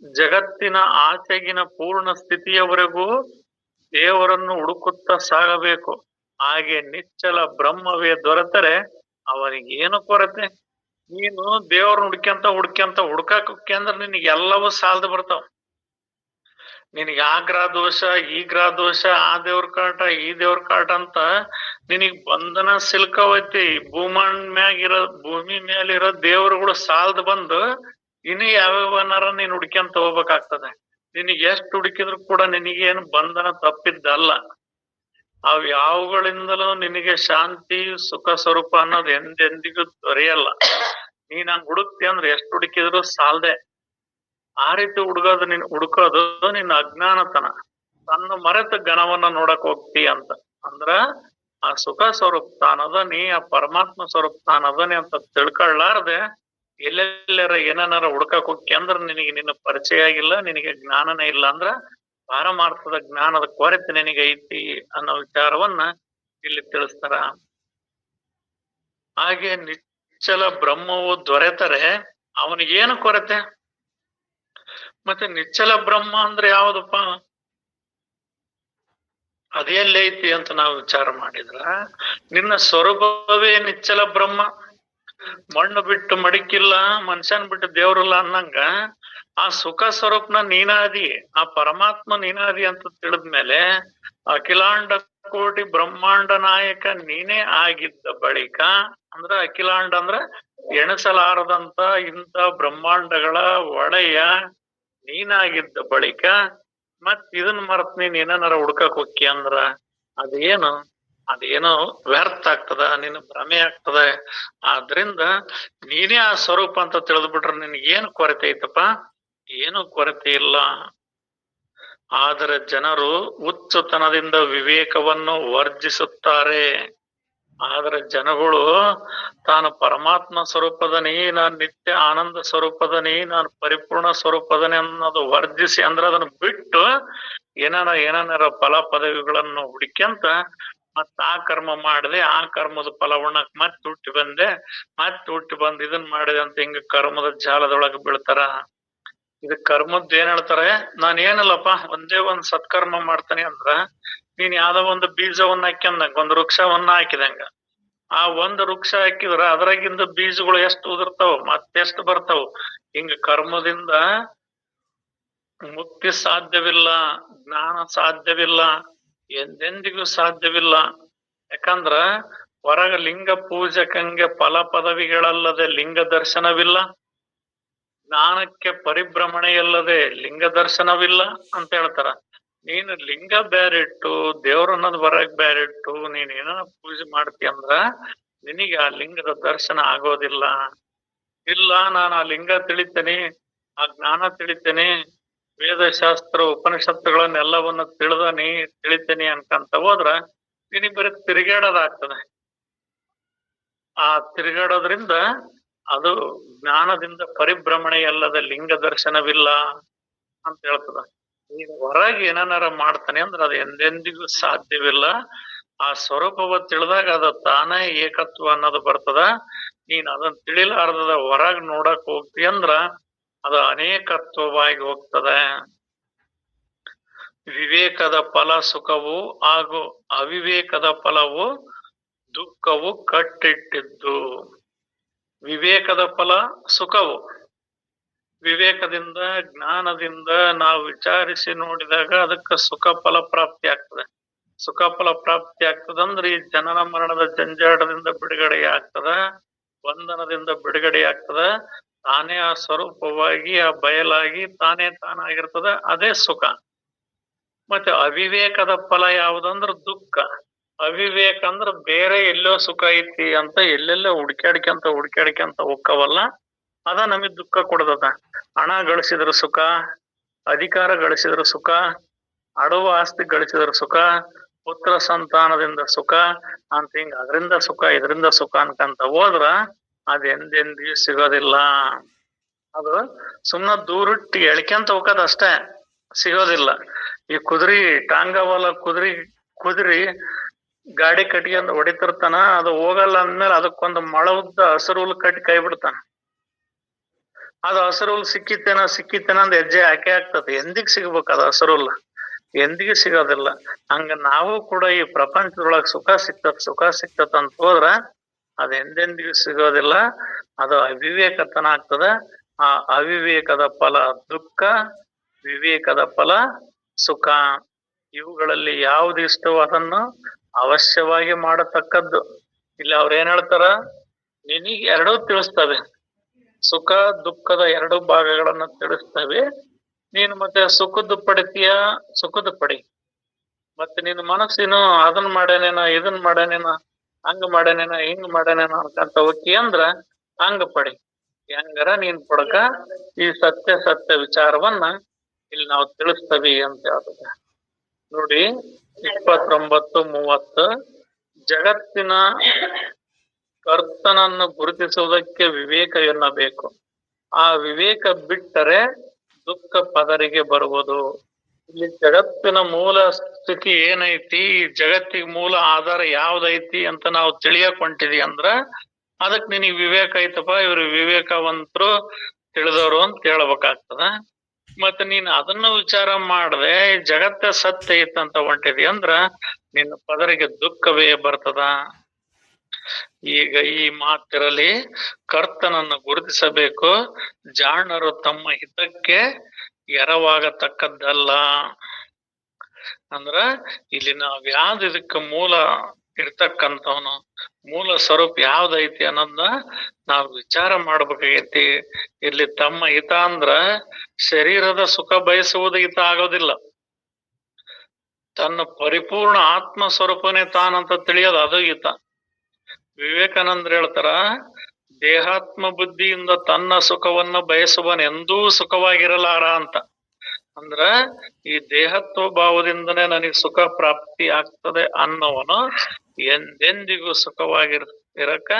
ಜಗತ್ತಿನ ಆಚೆಗಿನ ಪೂರ್ಣ ಸ್ಥಿತಿಯವರೆಗೂ ದೇವರನ್ನು ಹುಡುಕುತ್ತಾ ಸಾಗಬೇಕು. ಹಾಗೆ ನಿಚ್ಚಲ ಬ್ರಹ್ಮವೇ ದೊರೆತರೆ ಅವನಿಗೇನು ಕೊರತೆ. ನೀನು ದೇವ್ರನ್ನ ಹುಡ್ಕಾಕ ಅಂದ್ರೆ ನಿನಗೆ ಎಲ್ಲವೂ ಸಾಲದು ಬರ್ತಾವ. ನಿನಗೆ ಆ ಗ್ರಹ ದೋಷ, ಈ ಗ್ರಹ ದೋಷ, ಆ ದೇವ್ರ ಕಾಟ, ಈ ದೇವ್ರ ಕಾಟ ಅಂತ ನಿನಗ್ ಬಂಧನ ಸಿಲ್ಕವೈತಿ. ಭೂಮಿ ಮೇಲಿರೋ ದೇವರುಗಳು ಸಾಲದ್ ಬಂದು ಇನ್ನು ಯಾವ್ಯಾವನಾರ ನೀನ್ ಹುಡ್ಕ್ಯಂತ ಹೋಗ್ಬೇಕಾಗ್ತದೆ. ನಿನಗೆ ಎಷ್ಟು ಹುಡುಕಿದ್ರು ಕೂಡ ನಿನಗೇನು ಬಂಧನ ತಪ್ಪಿದ್ದಲ್ಲ. ಅವ್ ಯಾವುಗಳಿಂದಲೂ ನಿನಗೆ ಶಾಂತಿ ಸುಖ ಸ್ವರೂಪ ಅನ್ನೋದು ಎಂದೆಂದಿಗೂ ದೊರೆಯಲ್ಲ. ನೀನ್ ಹಂಗ್ ಹುಡುಕ್ತಿ ಅಂದ್ರೆ ಎಷ್ಟು ಹುಡುಕಿದ್ರು ಸಾಲದೆ. ಆ ರೀತಿ ಹುಡುಕೋದು ನಿನ್ನ ಅಜ್ಞಾನತನ. ತನ್ನ ಮರೆತ ಘನವನ್ನ ನೋಡಕ್ ಹೋಗ್ತಿ ಅಂತ. ಅಂದ್ರ ಆ ಸುಖ ಸ್ವರೂಪ ತಾನದನಿ, ಆ ಪರಮಾತ್ಮ ಸ್ವರೂಪ ತಾನದನಿ ಅಂತ ತಿಳ್ಕೊಳ್ಳಾರ್ದೆ ಎಲ್ಲೆಲ್ಲರ ಏನಾರ ಹುಡ್ಕಕ್ ಹೋಗ್ತಿ ಅಂದ್ರ ನಿನ್ನ ಪರಿಚಯ ಆಗಿಲ್ಲ, ನಿನಗೆ ಜ್ಞಾನನೇ ಇಲ್ಲ. ಅಂದ್ರ ಪಾರಮಾರ್ಥದ ಜ್ಞಾನದ ಕೊರತೆ ನಿನಗೆ ಐತಿ ಅನ್ನೋ ವಿಚಾರವನ್ನ ಇಲ್ಲಿ ತಿಳಿಸ್ತಾರ. ಹಾಗೆ ನಿಚ್ಚಲ ಬ್ರಹ್ಮವು ದೊರೆತರೆ ಅವನಿಗೇನು ಕೊರತೆ. ಮತ್ತೆ ನಿಚ್ಚಲ ಬ್ರಹ್ಮ ಅಂದ್ರೆ ಯಾವ್ದಪ್ಪ, ಅದೆಲ್ಲ ಐತಿ ಅಂತ ನಾವು ವಿಚಾರ ಮಾಡಿದ್ರ, ನಿನ್ನ ಸ್ವರೂಪವೇ ನಿಚ್ಚಲ ಬ್ರಹ್ಮ. ಮಣ್ಣು ಬಿಟ್ಟು ಮಡಿಕಿಲ್ಲ, ಮನುಷ್ಯನ್ ಬಿಟ್ಟು ದೇವ್ರಲ್ಲ ಅನ್ನಂಗ ಆ ಸುಖ ಸ್ವರೂಪನ ನೀನಾದಿ, ಆ ಪರಮಾತ್ಮ ನೀನಾದಿ ಅಂತ ತಿಳಿದ್ಮೇಲೆ ಅಖಿಲಾಂಡ ಕೋಟಿ ಬ್ರಹ್ಮಾಂಡ ನಾಯಕ ನೀನೇ ಆಗಿದ್ದ ಬಳಿಕ, ಅಂದ್ರ ಅಖಿಲಾಂಡ ಅಂದ್ರ ಎಣಸಲಾರದಂತ ಇಂಥ ಬ್ರಹ್ಮಾಂಡಗಳ ಒಡೆಯ ನೀನಾಗಿದ್ದ ಬಳಿಕ ಮತ್ ಇದನ್ ಮರತ್ ನೀನ್ ಏನಾರ ಹುಡ್ಕಕ್ ಹೋಕ್ಕಿ ಅಂದ್ರ ಅದೇನೋ ವ್ಯರ್ಥ ಆಗ್ತದ, ನಿನ್ ಭ್ರಮೆ ಆಗ್ತದ. ಆದ್ರಿಂದ ನೀನೇ ಆ ಸ್ವರೂಪ ಅಂತ ತಿಳಿದ್ಬಿಟ್ರೆ ನಿನ್ಗೆ ಏನು ಕೊರತೆ ಐತಪ್ಪ? ಏನು ಕೊರತೆ ಇಲ್ಲ. ಆದರೆ ಜನರು ಹುಚ್ಚುತನದಿಂದ ವಿವೇಕವನ್ನು ವರ್ಜಿಸುತ್ತಾರೆ. ಆದ್ರೆ ಜನಗಳು ತಾನು ಪರಮಾತ್ಮ ಸ್ವರೂಪದನಿ, ನಾನು ನಿತ್ಯ ಆನಂದ ಸ್ವರೂಪದನಿ, ನಾನು ಪರಿಪೂರ್ಣ ಸ್ವರೂಪದನಿ ಅನ್ನೋದು ವರ್ಜಿಸಿ ಅಂದ್ರೆ ಅದನ್ನ ಬಿಟ್ಟು ಏನಾರ ಫಲ ಪದವಿಗಳನ್ನು ಹುಡುಕ್ಯಂತ ಮತ್ ಆ ಕರ್ಮ ಮಾಡಿದೆ, ಆ ಕರ್ಮದ ಫಲವನ್ನ ಮತ್ತೆ ಹುಟ್ಟಿ ಬಂದ್ ಇದನ್ ಮಾಡಿದೆ ಅಂತ ಹಿಂಗ ಕರ್ಮದ ಜಾಲದೊಳಗೆ ಬೀಳ್ತಾರ. ಇದು ಕರ್ಮದ್ ಏನ್ ಹೇಳ್ತಾರೆ, ನಾನ್ ಏನಲ್ಲಪ್ಪ ಒಂದೇ ಒಂದ್ ಸತ್ಕರ್ಮ ಮಾಡ್ತಾನೆ ಅಂದ್ರ ನೀನ್ ಯಾವ್ದೋ ಒಂದು ಬೀಜವನ್ನ ಹಾಕ್ಯಂದಂಗ, ಒಂದ್ ವೃಕ್ಷವನ್ನ ಹಾಕಿದಂಗ. ಆ ಒಂದ್ ವೃಕ್ಷ ಹಾಕಿದ್ರ ಅದ್ರಾಗಿಂದ ಬೀಜಗಳು ಎಷ್ಟು ಉದುರ್ತಾವ, ಮತ್ತೆಷ್ಟು ಬರ್ತಾವ. ಹಿಂಗ ಕರ್ಮದಿಂದ ಮುಕ್ತಿ ಸಾಧ್ಯವಿಲ್ಲ, ಜ್ಞಾನ ಸಾಧ್ಯವಿಲ್ಲ, ಎಂದೆಂದಿಗೂ ಸಾಧ್ಯವಿಲ್ಲ. ಯಾಕಂದ್ರ ಹೊರಗ ಲಿಂಗ ಪೂಜಕಂಗೆ ಫಲ ಪದವಿಗಳಲ್ಲದೆ ಲಿಂಗ ದರ್ಶನವಿಲ್ಲ, ಜ್ಞಾನಕ್ಕೆ ಪರಿಭ್ರಮಣೆಯಲ್ಲದೆ ಲಿಂಗ ದರ್ಶನವಿಲ್ಲ ಅಂತ ಹೇಳ್ತಾರ. ನೀನು ಲಿಂಗ ಬ್ಯಾರಿಟ್ಟು ದೇವ್ರನ್ನೋದ್ ಹೊರಗ್ ಬ್ಯಾರಿಟ್ಟು ನೀನ್ ಏನೋ ಪೂಜೆ ಮಾಡ್ತಿ ಅಂದ್ರ ನಿನಗೆ ಆ ಲಿಂಗದ ದರ್ಶನ ಆಗೋದಿಲ್ಲ. ಇಲ್ಲ, ನಾನು ಆ ಲಿಂಗ ತಿಳಿತೇನೆ, ಆ ಜ್ಞಾನ ತಿಳಿತೇನೆ, ವೇದಶಾಸ್ತ್ರ ಉಪನಿಷತ್ತುಗಳನ್ನೆಲ್ಲವನ್ನ ತಿಳಿತೇನೆ ಅನ್ಕಂತ ಹೋದ್ರ ನಿನಗ್ ಬರೀ ತಿರುಗಾಡೋದಾಗ್ತದೆ. ಆ ತಿರುಗಾಡೋದ್ರಿಂದ ಅದು ಜ್ಞಾನದಿಂದ ಪರಿಭ್ರಮಣೆಯಲ್ಲದ ಲಿಂಗ ದರ್ಶನವಿಲ್ಲ ಅಂತ ಹೇಳ್ತದ. ಈಗ ಹೊರಗೆ ಏನಾರ ಮಾಡ್ತಾನೆ ಅಂದ್ರೆ ಅದು ಎಂದೆಂದಿಗೂ ಸಾಧ್ಯವಿಲ್ಲ. ಆ ಸ್ವರೂಪವ ತಿಳಿದಾಗ ಅದು ತಾನೇ ಏಕತ್ವ ಅನ್ನೋದು ಬರ್ತದ. ನೀನ್ ಅದನ್ನ ತಿಳಿಲಾರ್ದ ಹೊರಗ್ ನೋಡಕ್ ಹೋಗ್ತಿ ಅಂದ್ರ ಅದು ಅನೇಕತ್ವವಾಗಿ ಹೋಗ್ತದೆ. ವಿವೇಕದ ಫಲ ಸುಖವು ಹಾಗೂ ಅವಿವೇಕದ ಫಲವು ದುಃಖವು ಕಟ್ಟಿಟ್ಟಿದ್ದು. ವಿವೇಕದ ಫಲ ಸುಖವು, ವಿವೇಕದಿಂದ ಜ್ಞಾನದಿಂದ ನಾವು ವಿಚಾರಿಸಿ ನೋಡಿದಾಗ ಅದಕ್ಕೆ ಸುಖ ಫಲ ಪ್ರಾಪ್ತಿ ಆಗ್ತದೆ. ಸುಖ ಫಲ ಪ್ರಾಪ್ತಿ ಆಗ್ತದಂದ್ರೆ ಈ ಜನನ ಮರಣದ ಜಂಜಾಟದಿಂದ ಬಿಡುಗಡೆ ಆಗ್ತದ, ಬಂಧನದಿಂದ ಬಿಡುಗಡೆ ಆಗ್ತದ. ತಾನೇ ಆ ಸ್ವರೂಪವಾಗಿ ಆ ಬಯಲಾಗಿ ತಾನಾಗಿರ್ತದ, ಅದೇ ಸುಖ. ಮತ್ತೆ ಅವಿವೇಕದ ಫಲ ಯಾವುದಂದ್ರ ದುಃಖ. ಅವಿವೇಕ ಅಂದ್ರ ಬೇರೆ ಎಲ್ಲೋ ಸುಖ ಐತಿ ಅಂತ ಎಲ್ಲೆಲ್ಲೋ ಹುಡ್ಕ್ಯಾಡ್ಕ್ಯಂತ ಹೋಕ್ಕವಲ್ಲ, ಅದ ನಮಗ್ ದುಃಖ ಕೊಡದದ. ಹಣ ಗಳಿಸಿದ್ರ ಸುಖ, ಅಧಿಕಾರ ಗಳಿಸಿದ್ರ ಸುಖ, ಅಡವು ಆಸ್ತಿ ಗಳಿಸಿದ್ರ ಸುಖ, ಪುತ್ರ ಸಂತಾನದಿಂದ ಸುಖ ಅಂತ ಹಿಂಗ ಅದರಿಂದ ಸುಖ ಇದರಿಂದ ಸುಖ ಅನ್ಕಂತ ಹೋದ್ರ ಅದ್ ಎಂದೆಂದಿಗೂ ಸಿಗೋದಿಲ್ಲ. ಅದು ಸುಮ್ನ ದೂರಿಟ್ಟು ಎಳ್ಕ್ಯಂತ ಹೋಗೋದ್ ಅಷ್ಟೇ, ಸಿಗೋದಿಲ್ಲ. ಈ ಕುದುರಿ ಟಾಂಗವಲ್ಲ, ಕುದುರಿ ಗಾಡಿ ಕಟ್ಕೊಂಡು ಹೊಡಿತಿರ್ತಾನ, ಅದು ಹೋಗಲ್ಲ ಅಂದ್ಮೇಲೆ ಅದಕ್ಕೊಂದು ಮೊಳ ಉದ್ದ ಹಸಿರು ಹುಲ್ ಕಟ್ಟಿ ಕೈ ಬಿಡ್ತಾನ. ಅದು ಹಸಿರು ಹುಲ್ ಸಿಕ್ಕಿತೇನ ಅಂದ್ ಹೆಜ್ಜೆ ಹಾಕಿ ಆಗ್ತದೆ. ಎಂದಿಗ್ ಸಿಗ್ಬೇಕು ಅದು ಹಸಿರು ಹುಲ್? ಎಂದಿಗೂ ಸಿಗೋದಿಲ್ಲ. ಹಂಗ ನಾವು ಕೂಡ ಈ ಪ್ರಪಂಚದೊಳಗ್ ಸುಖ ಸಿಕ್ತತ್ ಅಂತ ಹೋದ್ರ ಅದ್ ಎಂದೆಂದಿಗೂ ಸಿಗೋದಿಲ್ಲ. ಅದು ಅವಿವೇಕತನ ಆಗ್ತದ. ಆ ಅವಿವೇಕದ ಫಲ ದುಃಖ, ವಿವೇಕದ ಫಲ ಸುಖ. ಇವುಗಳಲ್ಲಿ ಯಾವ್ದು ಇಷ್ಟವೋ ಅದನ್ನು ಅವಶ್ಯವಾಗಿ ಮಾಡತಕ್ಕದ್ದು. ಇಲ್ಲಿ ಅವ್ರ ಏನ್ ಹೇಳ್ತಾರ, ನಿನಗೆ ಎರಡೂ ತಿಳಿಸ್ತವೆ, ಸುಖ ದುಃಖದ ಎರಡು ಭಾಗಗಳನ್ನ ತಿಳಿಸ್ತವೆ. ನೀನು ಮತ್ತೆ ಸುಖದ್ದು ಪಡಿತೀಯ, ಸುಖದ ಪಡಿ. ಮತ್ತೆ ನಿನ್ನ ಮನಸ್ಸಿನ ಅದನ್ ಮಾಡ್ಯಾನೇನ, ಇದನ್ ಮಾಡ್ಯಾನೇನ, ಹಂಗ ಮಾಡ್ಯಾನೇನ, ಹಿಂಗ್ ಮಾಡ್ಯಾನೇನ ಅನ್ಕಂತ ಹೋಗಿ ಅಂದ್ರ ಹಂಗ ಪಡಿ. ಹೆಂಗಾರ ನೀನ್ ಪಡ್ಕ ಈ ಸತ್ಯ ವಿಚಾರವನ್ನ ಇಲ್ಲಿ ನಾವು ತಿಳಿಸ್ತವಿ ಅಂತ ಹೇಳ್ತದೆ. ನೋಡಿ 29:30 ಜಗತ್ತಿನ ಕರ್ತನನ್ನು ಗುರುತಿಸುವುದಕ್ಕೆ ವಿವೇಕ ಎನ್ನಬೇಕು. ಆ ವಿವೇಕ ಬಿಟ್ಟರೆ ದುಃಖ ಪದರಿಗೆ ಬರುವುದು. ಇಲ್ಲಿ ಜಗತ್ತಿನ ಮೂಲ ಸ್ಥಿತಿ ಏನೈತಿ, ಜಗತ್ತಿಗೆ ಮೂಲ ಆಧಾರ ಯಾವ್ದೈತಿ ಅಂತ ನಾವು ತಿಳಿಯಕ್ ಹೊಂಟಿದಿ ಅಂದ್ರ ಅದಕ್ ನಿನಗ್ ವಿವೇಕ ಐತಪ್ಪ, ಇವ್ರು ವಿವೇಕವಂತರು ತಿಳಿದವರು ಅಂತ ಹೇಳ್ಬೇಕಾಗ್ತದ. ಮತ್ತೆ ನೀನ್ ಅದನ್ನ ವಿಚಾರ ಮಾಡದೆ ಜಗತ್ತ ಸತ್ಯ ಐತಂತ ಹೊಂಟಿದಿ ಅಂದ್ರ ನಿನ್ನ ಪದರಿಗೆ ದುಃಖವೇ ಬರ್ತದ. ಈಗ ಈ ಮಾತಿರಲಿ ಕರ್ತನನ್ನು ಗುರುತಿಸಬೇಕು. ಜಾಣರು ತಮ್ಮ ಹಿತಕ್ಕೆ ಎರವಾಗತಕ್ಕದ್ದಲ್ಲ. ಅಂದ್ರ ಇಲ್ಲಿ ನಾವ್ ಯಾವ್ದು ಇದಕ್ಕೆ ಮೂಲ ಇರ್ತಕ್ಕಂಥವನು, ಮೂಲ ಸ್ವರೂಪ ಯಾವ್ದೈತಿ ಅನ್ನೋದನ್ನ ನಾವ್ ವಿಚಾರ ಮಾಡ್ಬೇಕಾಗೈತಿ. ಇಲ್ಲಿ ತಮ್ಮ ಹಿತ ಅಂದ್ರ ಶರೀರದ ಸುಖ ಬಯಸುವುದು ಹಿತ ಆಗೋದಿಲ್ಲ. ತನ್ನ ಪರಿಪೂರ್ಣ ಆತ್ಮ ಸ್ವರೂಪನೇ ತಾನಂತ ತಿಳಿಯೋದು ಅದು ಹಿತ. ವಿವೇಕಾನಂದ್ರ ಹೇಳ್ತಾರ, ದೇಹಾತ್ಮ ಬುದ್ಧಿಯಿಂದ ತನ್ನ ಸುಖವನ್ನ ಬಯಸುವನ್ ಎಂದೂ ಸುಖವಾಗಿರಲಾರ ಅಂತ. ಅಂದ್ರ ಈ ದೇಹತ್ವ ಭಾವದಿಂದನೇ ನನಗೆ ಸುಖ ಪ್ರಾಪ್ತಿ ಆಗ್ತದೆ ಅನ್ನೋವನು ಎಂದೆಂದಿಗೂ ಇರಕ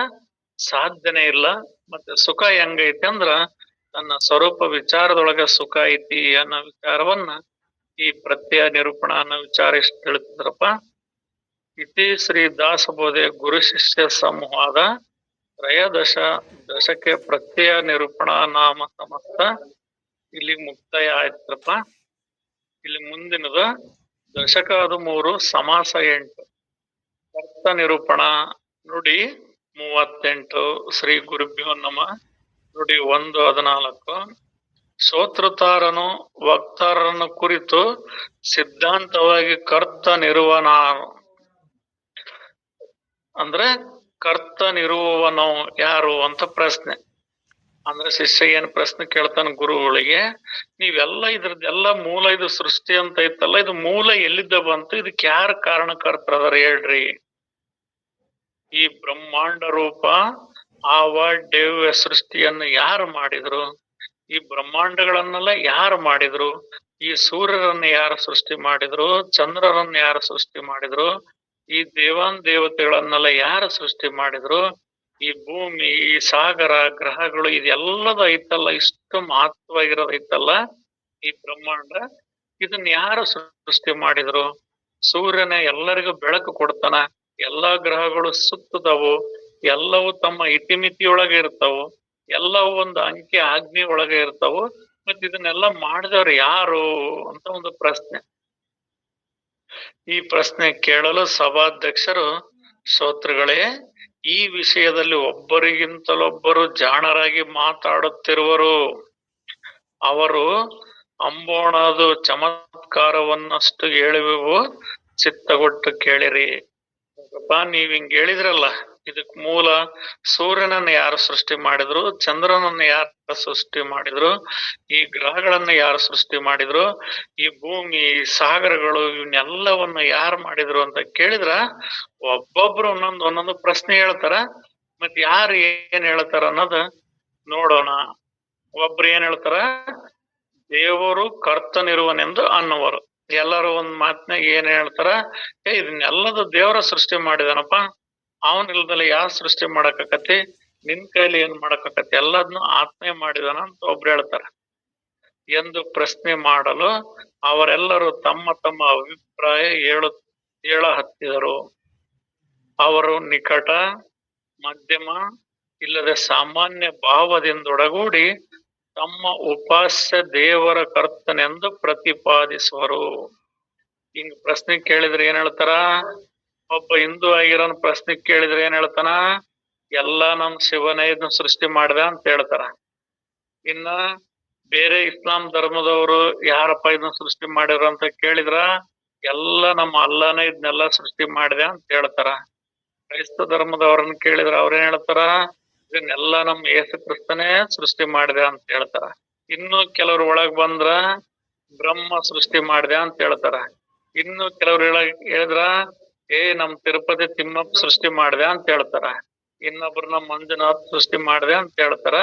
ಸಾಧ್ಯನೇ ಇಲ್ಲ. ಮತ್ತೆ ಸುಖ ಹೆಂಗೈತಿ ಅಂದ್ರ ತನ್ನ ಸ್ವರೂಪ ವಿಚಾರದೊಳಗ ಸುಖ ಐತಿ ಅನ್ನೋ ವಿಚಾರವನ್ನ ಈ ಪ್ರತ್ಯಯ ನಿರೂಪಣ ಅನ್ನೋ ವಿಚಾರ ಎಷ್ಟು ಹೇಳ್ತಿದ್ರಪ್ಪ. ಇತಿ ಶ್ರೀ ದಾಸಬೋಧೆ ಗುರು ಶಿಷ್ಯ ಸಂವಾದ ತ್ರಯೋದಶ ದಶಕೆ ಪ್ರತ್ಯಯ ನಿರೂಪಣಾ ನಾಮ ಸಮಸ್ತ ಇಲ್ಲಿ ಮುಕ್ತಾಯ ಆಯ್ತಪ್ಪ. ಇಲ್ಲಿ ಮುಂದಿನದು ದಶಕ 13 ಸಮಾಸ 8 ಅರ್ಥ ನಿರೂಪಣ ನುಡಿ 38 ಶ್ರೀ ಗುರುಭ್ಯೋ ನಮಃ. ನುಡಿ 1:14 ಶ್ರೋತೃತಾರನು ವಕ್ತಾರರನ್ನು ಕುರಿತು ಸಿದ್ಧಾಂತವಾಗಿ ಕರ್ತ ನಿರುವನಾನು. ಅಂದ್ರೆ ಕರ್ತನಿರುವವನು ಯಾರು ಅಂತ ಪ್ರಶ್ನೆ. ಅಂದ್ರೆ ಶಿಷ್ಯ ಏನ್ ಪ್ರಶ್ನೆ ಕೇಳ್ತಾನ ಗುರುಗಳಿಗೆ, ನೀವೆಲ್ಲ ಇದ್ರದ್ದೆಲ್ಲ ಮೂಲ ಇದು ಸೃಷ್ಟಿ ಅಂತ ಐತಲ್ಲ, ಇದು ಮೂಲ ಎಲ್ಲಿದ್ದ ಬಂತು, ಇದಕ್ಕೆ ಯಾರ ಕಾರಣಕರ್ತರದಾರ ಹೇಳ್ರಿ. ಈ ಬ್ರಹ್ಮಾಂಡ ರೂಪ ಆವ ದೇವ್ಯ ಸೃಷ್ಟಿಯನ್ನು ಯಾರು ಮಾಡಿದ್ರು, ಈ ಬ್ರಹ್ಮಾಂಡಗಳನ್ನೆಲ್ಲ ಯಾರು ಮಾಡಿದ್ರು, ಈ ಸೂರ್ಯರನ್ನ ಯಾರು ಸೃಷ್ಟಿ ಮಾಡಿದ್ರು, ಚಂದ್ರರನ್ನ ಯಾರು ಸೃಷ್ಟಿ ಮಾಡಿದ್ರು, ಈ ದೇವತೆಗಳನ್ನೆಲ್ಲ ಯಾರು ಸೃಷ್ಟಿ ಮಾಡಿದ್ರು, ಈ ಭೂಮಿ, ಈ ಸಾಗರ, ಗ್ರಹಗಳು ಇದೆಲ್ಲದ ಐತಲ್ಲ, ಇಷ್ಟು ಮಹತ್ವವಾಗಿರೋದೈತಲ್ಲ ಈ ಬ್ರಹ್ಮಾಂಡ, ಇದನ್ನ ಯಾರು ಸೃಷ್ಟಿ ಮಾಡಿದ್ರು. ಸೂರ್ಯನ ಎಲ್ಲರಿಗೂ ಬೆಳಕು ಕೊಡ್ತಾನ, ಎಲ್ಲಾ ಗ್ರಹಗಳು ಸುತ್ತದವು, ಎಲ್ಲವೂ ತಮ್ಮ ಇತಿಮಿತಿಯೊಳಗೆ ಇರ್ತಾವು, ಎಲ್ಲವೂ ಒಂದು ಅಂಕೆ ಆಜ್ಞೆ ಒಳಗೆ ಇರ್ತಾವು. ಮತ್ ಇದನ್ನೆಲ್ಲ ಮಾಡಿದವ್ರು ಯಾರು ಅಂತ ಒಂದು ಪ್ರಶ್ನೆ. ಈ ಪ್ರಶ್ನೆ ಕೇಳಲು ಸಭಾಧ್ಯಕ್ಷರು, ಶ್ರೋತೃಗಳೇ, ಈ ವಿಷಯದಲ್ಲಿ ಒಬ್ಬರಿಗಿಂತಲೊಬ್ಬರು ಜಾಣರಾಗಿ ಮಾತಾಡುತ್ತಿರುವರು. ಅವರು ಅಂಬೋಣದು ಚಮತ್ಕಾರವನ್ನಷ್ಟು ಹೇಳುವೆವು, ಚಿತ್ತಗೊಟ್ಟು ಕೇಳಿರಿ. ನೀವ್ ಹಿಂಗ್ ಹೇಳಿದ್ರಲ್ಲ, ಇದಕ್ ಮೂಲ ಸೂರ್ಯನನ್ನ ಯಾರು ಸೃಷ್ಟಿ ಮಾಡಿದ್ರು, ಚಂದ್ರನನ್ನ ಯಾರು ಸೃಷ್ಟಿ ಮಾಡಿದ್ರು, ಈ ಗ್ರಹಗಳನ್ನ ಯಾರು ಸೃಷ್ಟಿ ಮಾಡಿದ್ರು, ಈ ಭೂಮಿ, ಸಾಗರಗಳು ಇವನ್ನೆಲ್ಲವನ್ನ ಯಾರು ಮಾಡಿದ್ರು ಅಂತ ಕೇಳಿದ್ರ ಒಬ್ಬೊಬ್ರು ಒಂದೊಂದು ಪ್ರಶ್ನೆ ಹೇಳ್ತಾರ. ಮತ್ ಯಾರು ಏನ್ ಹೇಳ್ತಾರ ಅನ್ನೋದ ನೋಡೋಣ. ಒಬ್ರು ಏನ್ ಹೇಳ್ತಾರ, ದೇವರು ಕರ್ತನಿರುವನೆಂದು ಅನ್ನುವರು. ಎಲ್ಲರೂ ಒಂದ್ ಮಾತಿನಾಗ ಏನ್ ಹೇಳ್ತಾರ, ಇದನ್ನೆಲ್ಲದು ದೇವರ ಸೃಷ್ಟಿ ಮಾಡಿದಾನಪ್ಪ, ಅವನಿಲ್ದಲ್ಲ ಯಾವ ಸೃಷ್ಟಿ ಮಾಡಕತಿ, ನಿನ್ ಕೈಲಿ ಏನ್ ಮಾಡಕತಿ, ಎಲ್ಲದನ್ನು ಆತ್ಮೆ ಮಾಡಿದಾನ ಅಂತ ಒಬ್ರು ಹೇಳ್ತಾರ ಎಂದು ಪ್ರಶ್ನೆ ಮಾಡಲು ಅವರೆಲ್ಲರೂ ತಮ್ಮ ತಮ್ಮ ಅಭಿಪ್ರಾಯ ಹೇಳ ಹತ್ತಿದರು. ಅವರು ನಿಕಟ, ಮಧ್ಯಮ ಇಲ್ಲದೆ ಸಾಮಾನ್ಯ ಭಾವದಿಂದೊಡಗೂಡಿ ತಮ್ಮ ಉಪಾಸ್ಯ ದೇವರ ಕರ್ತನೆಂದು ಪ್ರತಿಪಾದಿಸುವರು. ಹಿಂಗ್ ಪ್ರಶ್ನೆ ಕೇಳಿದ್ರೆ ಏನ್ ಹೇಳ್ತಾರ, ಒಬ್ಬ ಹಿಂದೂ ಆಗಿರೋನ್ ಪ್ರಶ್ನೆ ಕೇಳಿದ್ರೆ ಏನ್ ಹೇಳ್ತಾನ, ಎಲ್ಲಾ ನಮ್ ಶಿವನೇ ಇದನ್ನ ಸೃಷ್ಟಿ ಮಾಡಿದ ಅಂತ ಹೇಳ್ತಾರ. ಇನ್ನ ಬೇರೆ ಇಸ್ಲಾಂ ಧರ್ಮದವರು ಯಾರಪ್ಪ ಇದನ್ನ ಸೃಷ್ಟಿ ಮಾಡಿರ ಅಂತ ಕೇಳಿದ್ರ, ಎಲ್ಲ ನಮ್ಮ ಅಲ್ಲಾನೇ ಇದನ್ನೆಲ್ಲ ಸೃಷ್ಟಿ ಮಾಡಿದೆ ಅಂತ ಹೇಳ್ತಾರ. ಕ್ರೈಸ್ತ ಧರ್ಮದವ್ರನ್ನ ಕೇಳಿದ್ರ ಅವ್ರೇನ್ ಹೇಳ್ತಾರ, ಇದನ್ನೆಲ್ಲ ನಮ್ ಯೇಸು ಕ್ರಿಸ್ತನೇ ಸೃಷ್ಟಿ ಮಾಡಿದೆ ಅಂತ ಹೇಳ್ತಾರ. ಇನ್ನು ಕೆಲವ್ರು ಒಳಗ್ ಬಂದ್ರ ಬ್ರಹ್ಮ ಸೃಷ್ಟಿ ಮಾಡಿದೆ ಅಂತ ಹೇಳ್ತಾರ. ಇನ್ನು ಕೆಲವ್ರು ಹೇಳಿದ್ರ ನಮ್ ತಿರುಪತಿ ತಿಮ್ಮಪ್ಪ ಸೃಷ್ಟಿ ಮಾಡಿದೆ ಅಂತ ಹೇಳ್ತಾರ. ಇನ್ನೊಬ್ರು ನಮ್ ಮಂಜುನಾಥ್ ಸೃಷ್ಟಿ ಮಾಡಿದೆ ಅಂತ ಹೇಳ್ತಾರ.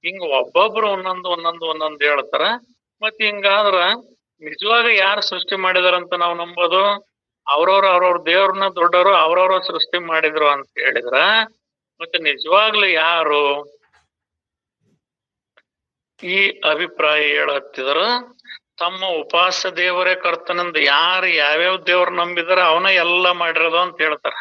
ಹಿಂಗ ಒಬ್ಬೊಬ್ರು ಒಂದೊಂದು ಹೇಳ್ತಾರ. ಮತ್ ಹಿಂಗಾದ್ರ ನಿಜವಾಗ ಯಾರು ಸೃಷ್ಟಿ ಮಾಡಿದಾರಂತ ನಾವ್ ನಂಬೋದು, ಅವ್ರವ್ರ ದೇವ್ರನ್ನ ದೊಡ್ಡವರು ಅವ್ರವ್ರ ಸೃಷ್ಟಿ ಮಾಡಿದ್ರು ಅಂತ ಹೇಳಿದ್ರ, ಮತ್ತೆ ನಿಜವಾಗ್ಲೂ ಯಾರು ಈ ಅಭಿಪ್ರಾಯ ಹೇಳತ್ತಿದ್ರು. ತಮ್ಮ ಉಪಾಸ ದೇವರೇ ಕರ್ತನಂದು ಯಾರು ಯಾವ್ಯಾವ ದೇವ್ರ ನಂಬಿದಾರ ಅವನ ಎಲ್ಲ ಮಾಡಿರೋದು ಅಂತ ಹೇಳ್ತಾರ.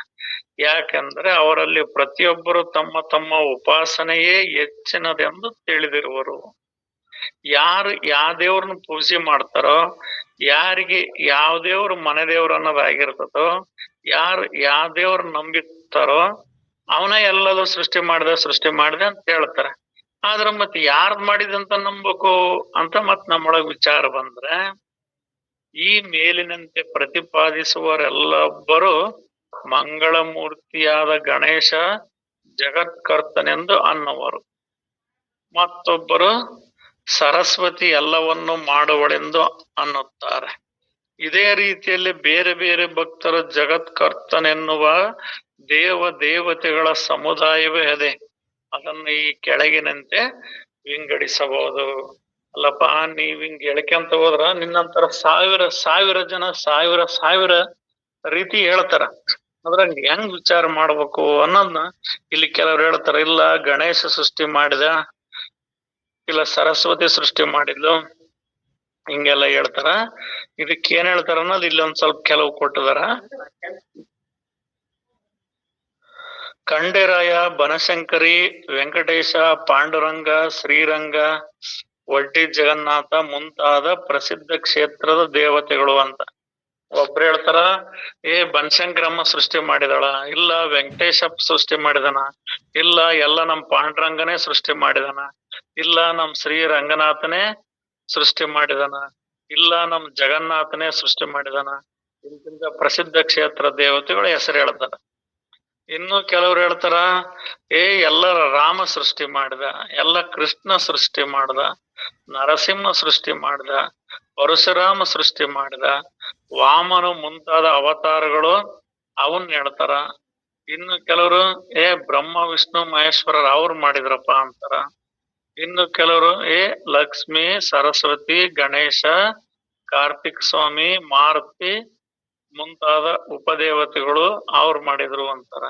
ಯಾಕಂದ್ರೆ ಅವರಲ್ಲಿ ಪ್ರತಿಯೊಬ್ಬರು ತಮ್ಮ ತಮ್ಮ ಉಪಾಸನೆಯೇ ಹೆಚ್ಚಿನದೆಂದು ತಿಳಿದಿರುವರು. ಯಾರು ಯಾವ ದೇವ್ರನ್ನ ಪೂಜೆ ಮಾಡ್ತಾರೋ, ಯಾರಿಗೆ ಯಾವ ದೇವ್ರು ಮನೆ ದೇವ್ರ ಅನ್ನೋದಾಗಿರ್ತದೋ, ಯಾರು ಯಾವ ದೇವ್ರ ನಂಬಿರ್ತಾರೋ ಅವನ ಎಲ್ಲದೂ ಸೃಷ್ಟಿ ಮಾಡಿದೆ ಅಂತ ಹೇಳ್ತಾರೆ. ಆದ್ರ ಮತ್ತೆ ಯಾರ್ದ್ ಮಾಡಿದಂತ ನಂಬಬೇಕು ಅಂತ ಮತ್ ನಮ್ಮೊಳಗ್ ವಿಚಾರ ಬಂದ್ರೆ, ಈ ಮೇಲಿನಂತೆ ಪ್ರತಿಪಾದಿಸುವರೆಲ್ಲೊಬ್ಬರು ಮಂಗಳ ಮೂರ್ತಿಯಾದ ಗಣೇಶ ಜಗತ್ಕರ್ತನೆಂದು ಅನ್ನುವರು, ಮತ್ತೊಬ್ಬರು ಸರಸ್ವತಿ ಎಲ್ಲವನ್ನು ಮಾಡುವಳೆಂದು ಅನ್ನುತ್ತಾರೆ. ಇದೇ ರೀತಿಯಲ್ಲಿ ಬೇರೆ ಬೇರೆ ಭಕ್ತರು ಜಗತ್ಕರ್ತನೆನ್ನುವ ದೇವತೆಗಳ ಸಮುದಾಯವೇ ಇದೆ. ಅದನ್ನು ಈ ಕೆಳಗಿನಂತೆ ವಿಂಗಡಿಸಬಹುದು. ಅಲ್ಲಪ್ಪ, ನೀವ್ ಹಿಂಗ್ ಹೇಳ್ಕೊಂತ ಹೋದ್ರ ನಿನ್ನಂತರ ಸಾವಿರ ಜನ ಸಾವಿರ ರೀತಿ ಹೇಳ್ತಾರ. ಅದ್ರಾಗ ಹೆಂಗ್ ವಿಚಾರ ಮಾಡ್ಬೇಕು ಅನ್ನೋದ್ನ ಇಲ್ಲಿ ಕೆಲವ್ರು ಹೇಳ್ತಾರ. ಇಲ್ಲ ಗಣೇಶ ಸೃಷ್ಟಿ ಮಾಡಿದ, ಇಲ್ಲ ಸರಸ್ವತಿ ಸೃಷ್ಟಿ ಮಾಡಿದ್ಲು, ಹಿಂಗೆಲ್ಲ ಹೇಳ್ತಾರ. ಇದಕ್ಕೆ ಏನ್ ಹೇಳ್ತಾರ ಅನ್ನೋದು ಇಲ್ಲೊಂದ್ ಸ್ವಲ್ಪ ಕೆಲವು ಕೊಟ್ಟಿದಾರ. ಖಂಡೇರಾಯ, ಬನಶಂಕರಿ, ವೆಂಕಟೇಶ, ಪಾಂಡುರಂಗ, ಶ್ರೀರಂಗ, ವಡ್ಡಿ ಜಗನ್ನಾಥ ಮುಂತಾದ ಪ್ರಸಿದ್ಧ ಕ್ಷೇತ್ರದ ದೇವತೆಗಳು ಅಂತ. ಒಬ್ರು ಹೇಳ್ತಾರ, ಬನಶಂಕರಮ್ಮ ಸೃಷ್ಟಿ ಮಾಡಿದಳ, ಇಲ್ಲ ವೆಂಕಟೇಶಪ್ಪ ಸೃಷ್ಟಿ ಮಾಡಿದನ, ಇಲ್ಲ ಎಲ್ಲ ನಮ್ ಪಾಂಡುರಂಗನೇ ಸೃಷ್ಟಿ ಮಾಡಿದನ, ಇಲ್ಲ ನಮ್ ಶ್ರೀ ರಂಗನಾಥನೇ ಸೃಷ್ಟಿ ಮಾಡಿದನ, ಇಲ್ಲ ನಮ್ ಜಗನ್ನಾಥನೇ ಸೃಷ್ಟಿ ಮಾಡಿದನ. ಇಂತಿಂತ ಪ್ರಸಿದ್ಧ ಕ್ಷೇತ್ರ ದೇವತೆಗಳು ಹೆಸರು ಹೇಳ್ತಾರ. ಇನ್ನು ಕೆಲವ್ರು ಹೇಳ್ತಾರ, ಎಲ್ಲ ರಾಮ ಸೃಷ್ಟಿ ಮಾಡಿದ, ಎಲ್ಲ ಕೃಷ್ಣ ಸೃಷ್ಟಿ ಮಾಡ್ದ, ನರಸಿಂಹ ಸೃಷ್ಟಿ ಮಾಡ್ದ, ಪರಶುರಾಮ ಸೃಷ್ಟಿ ಮಾಡಿದ, ವಾಮನು ಮುಂತಾದ ಅವತಾರಗಳು ಅವನ್ ಹೇಳ್ತಾರ. ಇನ್ನು ಕೆಲವರು ಬ್ರಹ್ಮ ವಿಷ್ಣು ಮಹೇಶ್ವರರು ಅವ್ರು ಮಾಡಿದ್ರಪ್ಪ ಅಂತಾರ. ಇನ್ನು ಕೆಲವರು ಲಕ್ಷ್ಮಿ, ಸರಸ್ವತಿ, ಗಣೇಶ, ಕಾರ್ತಿಕ್ ಸ್ವಾಮಿ, ಮಾರುತಿ ಮುಂತಾದ ಉಪದೇವತೆಗಳು ಅವ್ರು ಮಾಡಿದ್ರು ಅಂತಾರ.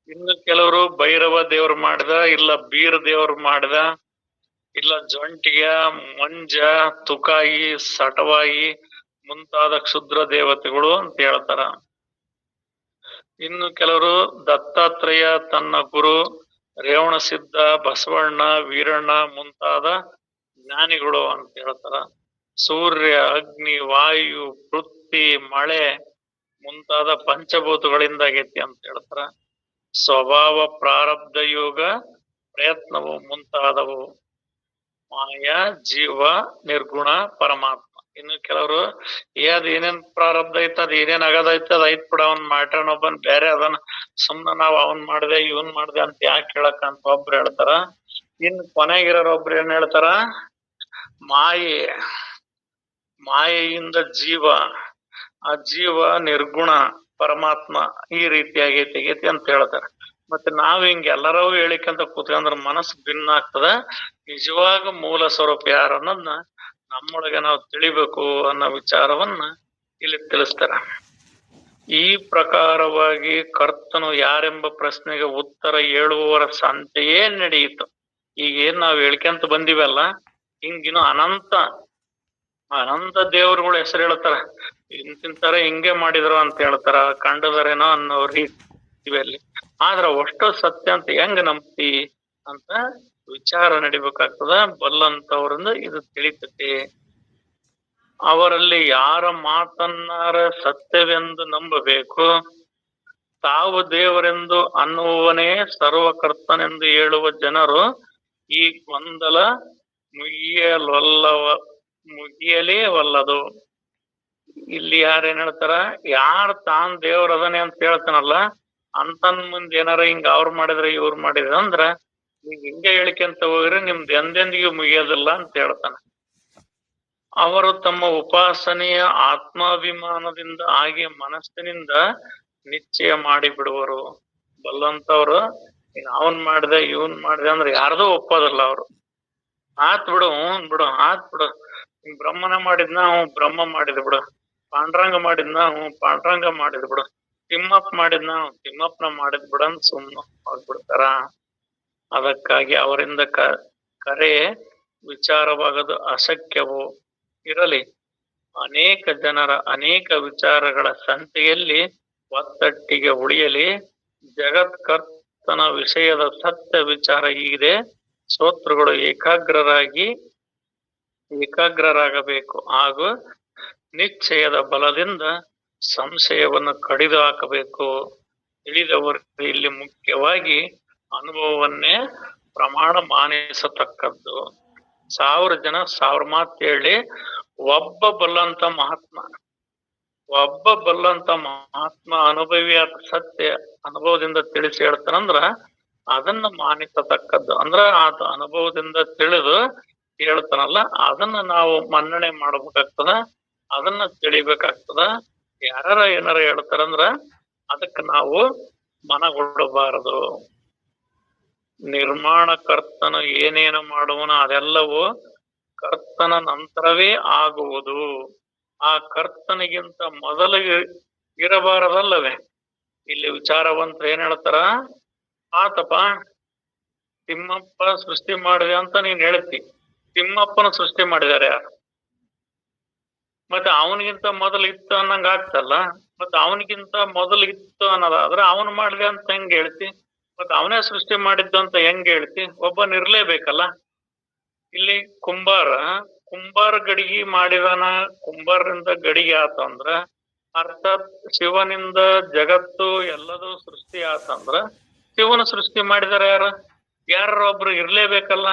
ಇನ್ನು ಕೆಲವರು ಭೈರವ ದೇವ್ರು ಮಾಡಿದ, ಇಲ್ಲ ಬೀರ್ ದೇವ್ರು ಮಾಡಿದ, ಇಲ್ಲ ಜೊಂಟಿಗ, ಮಂಜ, ತುಕಾಯಿ, ಸಟವಾಯಿ ಮುಂತಾದ ಕ್ಷುದ್ರ ದೇವತೆಗಳು ಅಂತ ಹೇಳ್ತಾರ. ಇನ್ನು ಕೆಲವರು ದತ್ತಾತ್ರೇಯ ತನ್ನ ಗುರು, ರೇವಣ ಸಿದ್ಧ, ಬಸವಣ್ಣ, ವೀರಣ್ಣ ಮುಂತಾದ ಜ್ಞಾನಿಗಳು ಅಂತ ಹೇಳ್ತಾರ. ಸೂರ್ಯ, ಅಗ್ನಿ, ವಾಯು, ಪೃಥ್ವಿ, ಮಳೆ ಮುಂತಾದ ಪಂಚಭೂತಗಳಿಂದ ಆಗೈತಿ ಅಂತ ಹೇಳ್ತಾರ. ಸ್ವಭಾವ, ಪ್ರಾರಬ್ಧ ಯೋಗ, ಪ್ರಯತ್ನವು ಮುಂತಾದವು ಮಾಯಾ, ಜೀವ, ನಿರ್ಗುಣ, ಪರಮಾತ್ಮ. ಇನ್ನು ಕೆಲವರು ಅದ್ ಏನೇನ್ ಪ್ರಾರಬ್ಧ ಐತ, ಅದ್ ಏನೇನ್ ಆಗದೈತ ಅದ್ ಐತ್ ಬಿಡ, ಅವನ್ ಮಾಡ್ಯಾನ, ಒಬ್ಬನ್ ಬೇರೆ ಅದನ್ನ, ಸುಮ್ನ ನಾವ್ ಅವನ್ ಮಾಡ್ದೆ ಇವನ್ ಮಾಡ್ದೆ ಅಂತ ಯಾಕೆ ಹೇಳಕ್ ಅಂತ ಒಬ್ರು ಹೇಳ್ತಾರ. ಇನ್ ಕೊನೆಗಿರೋರ್ ಒಬ್ರು ಏನ್ ಹೇಳ್ತಾರ, ಮಾಯೆಯಿಂದ ಜೀವ, ಆ ಜೀವ ನಿರ್ಗುಣ, ಪರಮಾತ್ಮ ಈ ರೀತಿ ಆಗೈತಿ ಅಂತ ಹೇಳ್ತಾರೆ. ಮತ್ತೆ ನಾವ್ ಹಿಂಗ ಎಲ್ಲರೂ ಹೇಳಿಕಂತ ಕೂತ್ಕೊಂಡ್ರ ಮನಸ್ಸು ಭಿನ್ನ ಆಗ್ತದ. ನಿಜವಾಗ ಮೂಲ ಸ್ವರೂಪ ಯಾರು ಅನ್ನೋದನ್ನ ನಮ್ಮೊಳಗೆ ನಾವು ತಿಳಿಬೇಕು ಅನ್ನೋ ವಿಚಾರವನ್ನ ಇಲ್ಲಿ ತಿಳಿಸ್ತಾರ. ಈ ಪ್ರಕಾರವಾಗಿ ಕರ್ತನು ಯಾರೆಂಬ ಪ್ರಶ್ನೆಗೆ ಉತ್ತರ ಹೇಳುವವರ ಸಂತೆಯೇ ನಡೆಯಿತು. ಈಗ ಏನ್ ನಾವ್ ಹೇಳ್ಕೊಂತ ಬಂದಿವಲ್ಲ, ಹಿಂಗಿನ ಅನಂತ ದೇವರುಗಳು ಹೆಸರು ಹೇಳ್ತಾರ. ಇಂತಿಂತಾರೆ ಹಿಂಗೆ ಮಾಡಿದ್ರು ಅಂತ ಹೇಳ್ತಾರ, ಕಂಡದರೇನೋ ಅನ್ನೋ ರೀತಿಯಲ್ಲಿ. ಆದ್ರ ಅಷ್ಟು ಸತ್ಯ ಅಂತ ಹೆಂಗ್ ನಂಬ್ತಿ ಅಂತ ವಿಚಾರ ನಡಿಬೇಕಾಗ್ತದ. ಬಲ್ಲಂತವ್ರಿಂದ ಇದು ತಿಳಿತತಿ. ಅವರಲ್ಲಿ ಯಾರ ಮಾತನ್ನಾರ ಸತ್ಯವೆಂದು ನಂಬಬೇಕು. ತಾವು ದೇವರೆಂದು ಅನ್ನುವವನೇ ಸರ್ವಕರ್ತನೆಂದು ಹೇಳುವ ಜನರು ಈ ಗೊಂದಲ ಮುಗಿಯಲೇ ಒಲ್ಲದು. ಇಲ್ಲಿ ಯಾರೇನ್ ಹೇಳ್ತಾರ, ಯಾರ್ ತಾನ್ ದೇವ್ರ ಅದನೆ ಅಂತ ಹೇಳ್ತಾನಲ್ಲ ಅಂತನ್ ಮುಂದೆ ಏನಾರ ಹಿಂಗ ಅವ್ರು ಮಾಡಿದ್ರೆ ಇವ್ರು ಮಾಡಿದ್ರೆ ಅಂದ್ರ ಈಗ ಹಿಂಗೆ ಹೇಳಿಕೆಂತ ಹೋಗ್ರಿ ನಿಮ್ದು ಎಂದೆಂದಿಗೂ ಮುಗಿಯೋದಿಲ್ಲ ಅಂತ ಹೇಳ್ತಾನ. ಅವರು ತಮ್ಮ ಉಪಾಸನೆಯ ಆತ್ಮಾಭಿಮಾನದಿಂದ ಹಾಗೆ ಮನಸ್ಸಿನಿಂದ ನಿಶ್ಚಯ ಮಾಡಿ ಬಿಡುವರು. ಬಲ್ಲಂತವ್ರು ಅವನ್ ಮಾಡ್ದೆ ಇವನ್ ಮಾಡ್ದೆ ಅಂದ್ರೆ ಯಾರ್ದೂ ಒಪ್ಪೋದಿಲ್ಲ. ಅವ್ರು ಆತ್ ಬಿಡು, ಆತ್ ಬಿಡು, ಬ್ರಹ್ಮನ ಮಾಡಿದ್ನ ಬ್ರಹ್ಮ ಮಾಡಿದ್ ಬಿಡು, ಪಾಂಡ್ರಂಗ ಮಾಡಿದ್ನ ಪಾಂಡ್ರಂಗ ಮಾಡಿದ್ ಬಿಡು, ತಿಮ್ಮಪ್ಪ ಮಾಡಿದ್ನ ತಿಮ್ಮಪ್ಪನ ಮಾಡಿದ್ ಬಿಡಂದ್ ಸುಮ್ನೆ ಹೋಗ್ಬಿಡ್ತಾರ. ಅದಕ್ಕಾಗಿ ಅವರಿಂದ ಕರೆ ವಿಚಾರವಾಗದು ಅಶಕ್ಯವು. ಇರಲಿ, ಅನೇಕ ಜನರ ಅನೇಕ ವಿಚಾರಗಳ ಸಂತೆಯಲ್ಲಿ ಒತ್ತಟ್ಟಿಗೆ ಉಳಿಯಲಿ. ಜಗತ್ಕರ್ತನ ವಿಷಯದ ಸತ್ಯ ವಿಚಾರ ಹೀಗಿದೆ. ಶ್ರೋತೃಗಳು ಏಕಾಗ್ರರಾಗಬೇಕು ಹಾಗೂ ನಿಶ್ಚಯದ ಬಲದಿಂದ ಸಂಶಯವನ್ನು ಕಡಿದು ಹಾಕಬೇಕು. ತಿಳಿದವರಿಗೆ ಇಲ್ಲಿ ಮುಖ್ಯವಾಗಿ ಅನುಭವವನ್ನೇ ಪ್ರಮಾಣ ಮಾನಿಸತಕ್ಕದ್ದು. 1000 ಜನ 1000 ಮಾತು ಹೇಳಿ ಒಬ್ಬ ಬಲ್ಲಂತ ಮಹಾತ್ಮ ಅನುಭವಿಯಾದ ಸತ್ಯ ಅನುಭವದಿಂದ ತಿಳಿಸಿ ಹೇಳ್ತಾನಂದ್ರ ಅದನ್ನ ಮಾನಿಸತಕ್ಕದ್ದು. ಅಂದ್ರ ಆತ ಅನುಭವದಿಂದ ತಿಳಿದು ಹೇಳ್ತಾನಲ್ಲ ಅದನ್ನ ನಾವು ಮನ್ನಣೆ ಮಾಡ್ಬೇಕಾಗ್ತದ, ಅದನ್ನ ತಿಳಿಬೇಕಾಗ್ತದ. ಯಾರ ಏನಾರ ಹೇಳ್ತಾರಂದ್ರ ಅದಕ್ಕೆ ನಾವು ಮನಗೊಳ್ಳಬಾರದು. ನಿರ್ಮಾಣ ಕರ್ತನು ಏನೇನು ಮಾಡುವನು ಅದೆಲ್ಲವೂ ಕರ್ತನ ನಂತರವೇ ಆಗುವುದು. ಆ ಕರ್ತನಿಗಿಂತ ಮೊದಲು ಇರಬಾರದಲ್ಲವೇ? ಇಲ್ಲಿ ವಿಚಾರವಂತರು ಏನ್ ಹೇಳ್ತಾರ, ಆತಪ್ಪ ತಿಮ್ಮಪ್ಪ ಸೃಷ್ಟಿ ಮಾಡಿದೆ ಅಂತ ನೀನ್ ಹೇಳ್ತಿ. ತಿಮ್ಮಪ್ಪನ ಸೃಷ್ಟಿ ಮಾಡಿದಾರೆ ಯಾರು? ಮತ್ತೆ ಅವನಿಗಿಂತ ಮೊದಲು ಇತ್ತು ಅನ್ನಂಗ ಆಗ್ತಲ್ಲ. ಮತ್ತೆ ಅವನಿಗಿಂತ ಮೊದಲು ಇತ್ತು ಅನ್ನೋದಾದ್ರೆ ಅವನು ಮಾಡಿದೆ ಅಂತ ಹೆಂಗ್ ಹೇಳ್ತಿ? ಮತ್ತೆ ಅವನೇ ಸೃಷ್ಟಿ ಮಾಡಿದ್ದು ಅಂತ ಹೆಂಗ್ ಹೇಳ್ತಿ? ಒಬ್ಬನಿರ್ಲೇಬೇಕಲ್ಲ. ಇಲ್ಲಿ ಕುಂಬಾರ ಗಡಿಗೆ ಮಾಡಿದಾನ, ಕುಂಬಾರರಿಂದ ಗಡಿಗೆ ಆತಂದ್ರ ಅರ್ಥಾತ್ ಶಿವನಿಂದ ಜಗತ್ತು ಎಲ್ಲದೂ ಸೃಷ್ಟಿ ಆತಂದ್ರ ಶಿವನ ಸೃಷ್ಟಿ ಮಾಡಿದಾರ ಯಾರ ಒಬ್ರು ಇರ್ಲೇಬೇಕಲ್ಲ.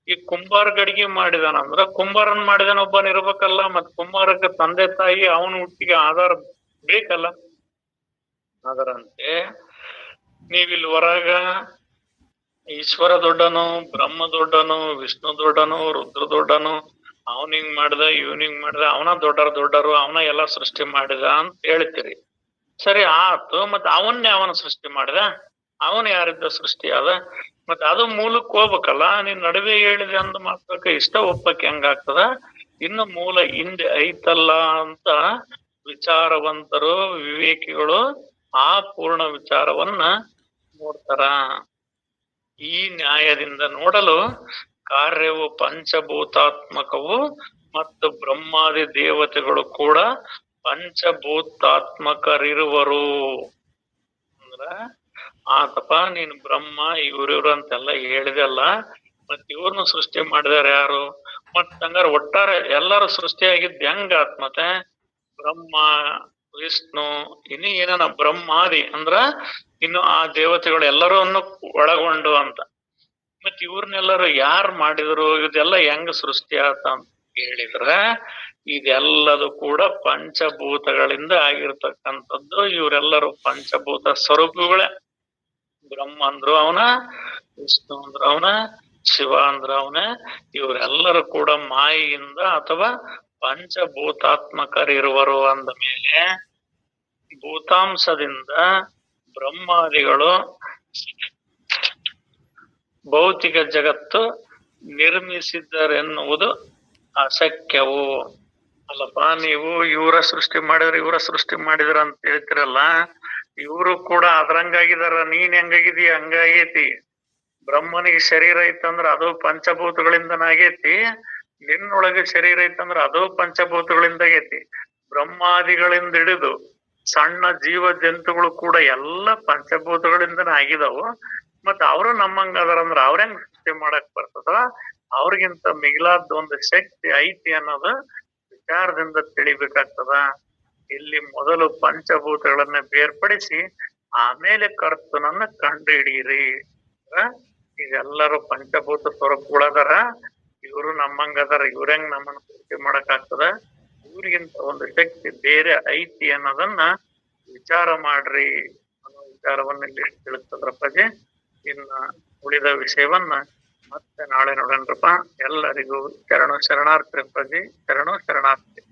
ಈ ಕುಂಬಾರ ಗಡಿಗೆ ಮಾಡಿದಾನಂದ್ರ ಕುಂಬಾರನ್ ಮಾಡಿದಾನ ಒಬ್ಬನ್ ಇರ್ಬೇಕಲ್ಲ. ಮತ್ ಕುಂಬಾರಕ್ಕೆ ತಂದೆ ತಾಯಿ ಅವನ ಹುಟ್ಟಿಗೆ ಆಧಾರ ಬೇಕಲ್ಲ. ಅದರಂತೆ ನೀವಿಲ್ ಹೊರಗ ಈಶ್ವರ ದೊಡ್ಡನು, ಬ್ರಹ್ಮ ದೊಡ್ಡನು, ವಿಷ್ಣು ದೊಡ್ಡನು, ರುದ್ರ ದೊಡ್ಡನು, ಅವನಿಂಗ್ ಮಾಡ್ದ ಇವನಿಂಗ್ ಮಾಡ್ದ, ಅವನ ದೊಡ್ಡರು ಅವನ ಎಲ್ಲಾ ಸೃಷ್ಟಿ ಮಾಡಿದ ಅಂತ ಹೇಳ್ತೀರಿ. ಸರಿ ಆತು, ಮತ್ ಅವನ ಸೃಷ್ಟಿ ಮಾಡಿದ? ಅವನ್ ಯಾರಿದ್ದ ಸೃಷ್ಟಿ ಅದ? ಮತ್ ಅದು ಮೂಲಕ್ ಹೋಗ್ಬೇಕಲ್ಲ. ನೀನ್ ನಡುವೆ ಹೇಳಿದೆ ಅಂದ ಮಾತ್ರಕ್ಕೆ ಇಷ್ಟ ಒಪ್ಪಕ್ಕೆ ಹೆಂಗಾಗ್ತದ? ಇನ್ನು ಮೂಲ ಹಿಂದೆ ಐತಲ್ಲ ಅಂತ ವಿಚಾರವಂತರು ವಿವೇಕಿಗಳು ಆ ಪೂರ್ಣ ವಿಚಾರವನ್ನ ನೋಡ್ತಾರ. ಈ ನ್ಯಾಯದಿಂದ ನೋಡಲು ಕಾರ್ಯವು ಪಂಚಭೂತಾತ್ಮಕವು ಮತ್ತು ಬ್ರಹ್ಮಾದಿ ದೇವತೆಗಳು ಕೂಡ ಪಂಚಭೂತಾತ್ಮಕರಿರುವರು. ಅಂದ್ರ ಆತಪ್ಪ ನೀನ್ ಬ್ರಹ್ಮ ಇವ್ರಿವ್ರು ಅಂತೆಲ್ಲ ಹೇಳಿದೆಲ್ಲ, ಮತ್ ಇವ್ರನ್ನ ಸೃಷ್ಟಿ ಮಾಡಿದಾರೆ ಯಾರು? ಮತ್ ಹಂಗಾರ ಒಟ್ಟಾರೆ ಎಲ್ಲಾರು ಸೃಷ್ಟಿಯಾಗಿದ್ ಹೆಂಗಾತ್? ಮತ್ತೆ ಬ್ರಹ್ಮ, ವಿಷ್ಣು, ಇನ್ನು ಏನೇನ ಬ್ರಹ್ಮಾದಿ ಅಂದ್ರ ಇನ್ನು ಆ ದೇವತೆಗಳು ಎಲ್ಲರೂ ಒಳಗೊಂಡು ಅಂತ. ಮತ್ ಇವ್ರನ್ನೆಲ್ಲರೂ ಯಾರ್ ಮಾಡಿದ್ರು? ಇದೆಲ್ಲ ಹೆಂಗ ಸೃಷ್ಟಿ ಆತ ಅಂತ ಹೇಳಿದ್ರ ಇದೆಲ್ಲದು ಕೂಡ ಪಂಚಭೂತಗಳಿಂದ ಆಗಿರ್ತಕ್ಕಂಥದ್ದು. ಇವರೆಲ್ಲರೂ ಪಂಚಭೂತ ಸ್ವರೂಪಗಳೇ. ಬ್ರಹ್ಮ ಅಂದ್ರು ಅವನ, ವಿಷ್ಣು ಅಂದ್ರು ಅವನ, ಶಿವ ಅಂದ್ರ ಅವನ. ಇವರೆಲ್ಲರೂ ಕೂಡ ಮಾಯೆಯಿಂದ ಅಥವಾ ಪಂಚಭೂತಾತ್ಮಕರಿರುವರು ಅಂದ ಮೇಲೆ ಭೂತಾಂಶದಿಂದ ಬ್ರಹ್ಮಾದಿಗಳು ಭೌತಿಕ ಜಗತ್ತು ನಿರ್ಮಿಸಿದ್ದರೆನ್ನುವುದು ಅಶಕ್ಯವು. ಅಲ್ಲಪ್ಪ, ನೀವು ಇವರ ಸೃಷ್ಟಿ ಮಾಡಿದ್ರ ಅಂತ ಹೇಳ್ತಿರಲ್ಲ, ಇವರು ಕೂಡ ಅದ್ರಂಗಾಗಿದಾರ. ನೀನ್ ಹೆಂಗಾಗಿದೀಯ ಹಂಗಾಗೈತಿ. ಬ್ರಹ್ಮನಿಗೆ ಶರೀರ ಐತಂದ್ರ ಅದು ಪಂಚಭೂತಗಳಿಂದನ ಆಗೈತಿ. ನಿನ್ನೊಳಗೆ ಶರೀರ ಐತಂದ್ರ ಅದು ಪಂಚಭೂತಗಳಿಂದ ಆಗೈತಿ. ಬ್ರಹ್ಮಾದಿಗಳಿಂದ ಹಿಡಿದು ಸಣ್ಣ ಜೀವ ಜಂತುಗಳು ಕೂಡ ಎಲ್ಲ ಪಂಚಭೂತಗಳಿಂದನ ಆಗಿದಾವು. ಮತ್ ಅವರು ನಮ್ಮಂಗ ಅದಾರಂದ್ರ ಅವ್ರ ಹೆಂಗ್ ಸೃಷ್ಟಿ ಮಾಡಕ್ ಬರ್ತದ? ಅವ್ರಿಗಿಂತ ಮಿಗಿಲಾದ ಒಂದು ಶಕ್ತಿ ಐತಿ ಅನ್ನೋದು ವಿಚಾರದಿಂದ ತಿಳಿಬೇಕಾಗ್ತದ. ಇಲ್ಲಿ ಮೊದಲು ಪಂಚಭೂತಗಳನ್ನ ಬೇರ್ಪಡಿಸಿ ಆಮೇಲೆ ಕರ್ತನನ್ನ ಕಂಡು ಹಿಡೀರಿ. ಇದೆಲ್ಲರೂ ಪಂಚಭೂತ ಸ್ವರೂಪಗಳದಾರ. ಇವ್ರು ನಮ್ಮಂಗ ಅದಾರ, ಇವ್ರಂಗ್ ನಮ್ಮನ್ನ ಸೃಷ್ಟಿ ಮಾಡಕ್ ಆಗ್ತದ? ಇವ್ರಿಗಿಂತ ಒಂದು ಶಕ್ತಿ ಬೇರೆ ಐತಿ ಅನ್ನೋದನ್ನ ವಿಚಾರ ಮಾಡ್ರಿ ಅನ್ನೋ ವಿಚಾರವನ್ನ ಇಲ್ಲಿ ತಿಳಿಸ್ತದ್ರಪ್ಪಾಜಿ. ಇನ್ನ ಉಳಿದ ವಿಷಯವನ್ನ ಮತ್ತೆ ನಾಳೆ ನೋಡೋಣ್ರಪ್ಪ. ಎಲ್ಲರಿಗೂ ಶರಣಾರ್ಥಿ ಅಪ್ಪಾಜಿ. ಶರಣಾರ್ಥಿ.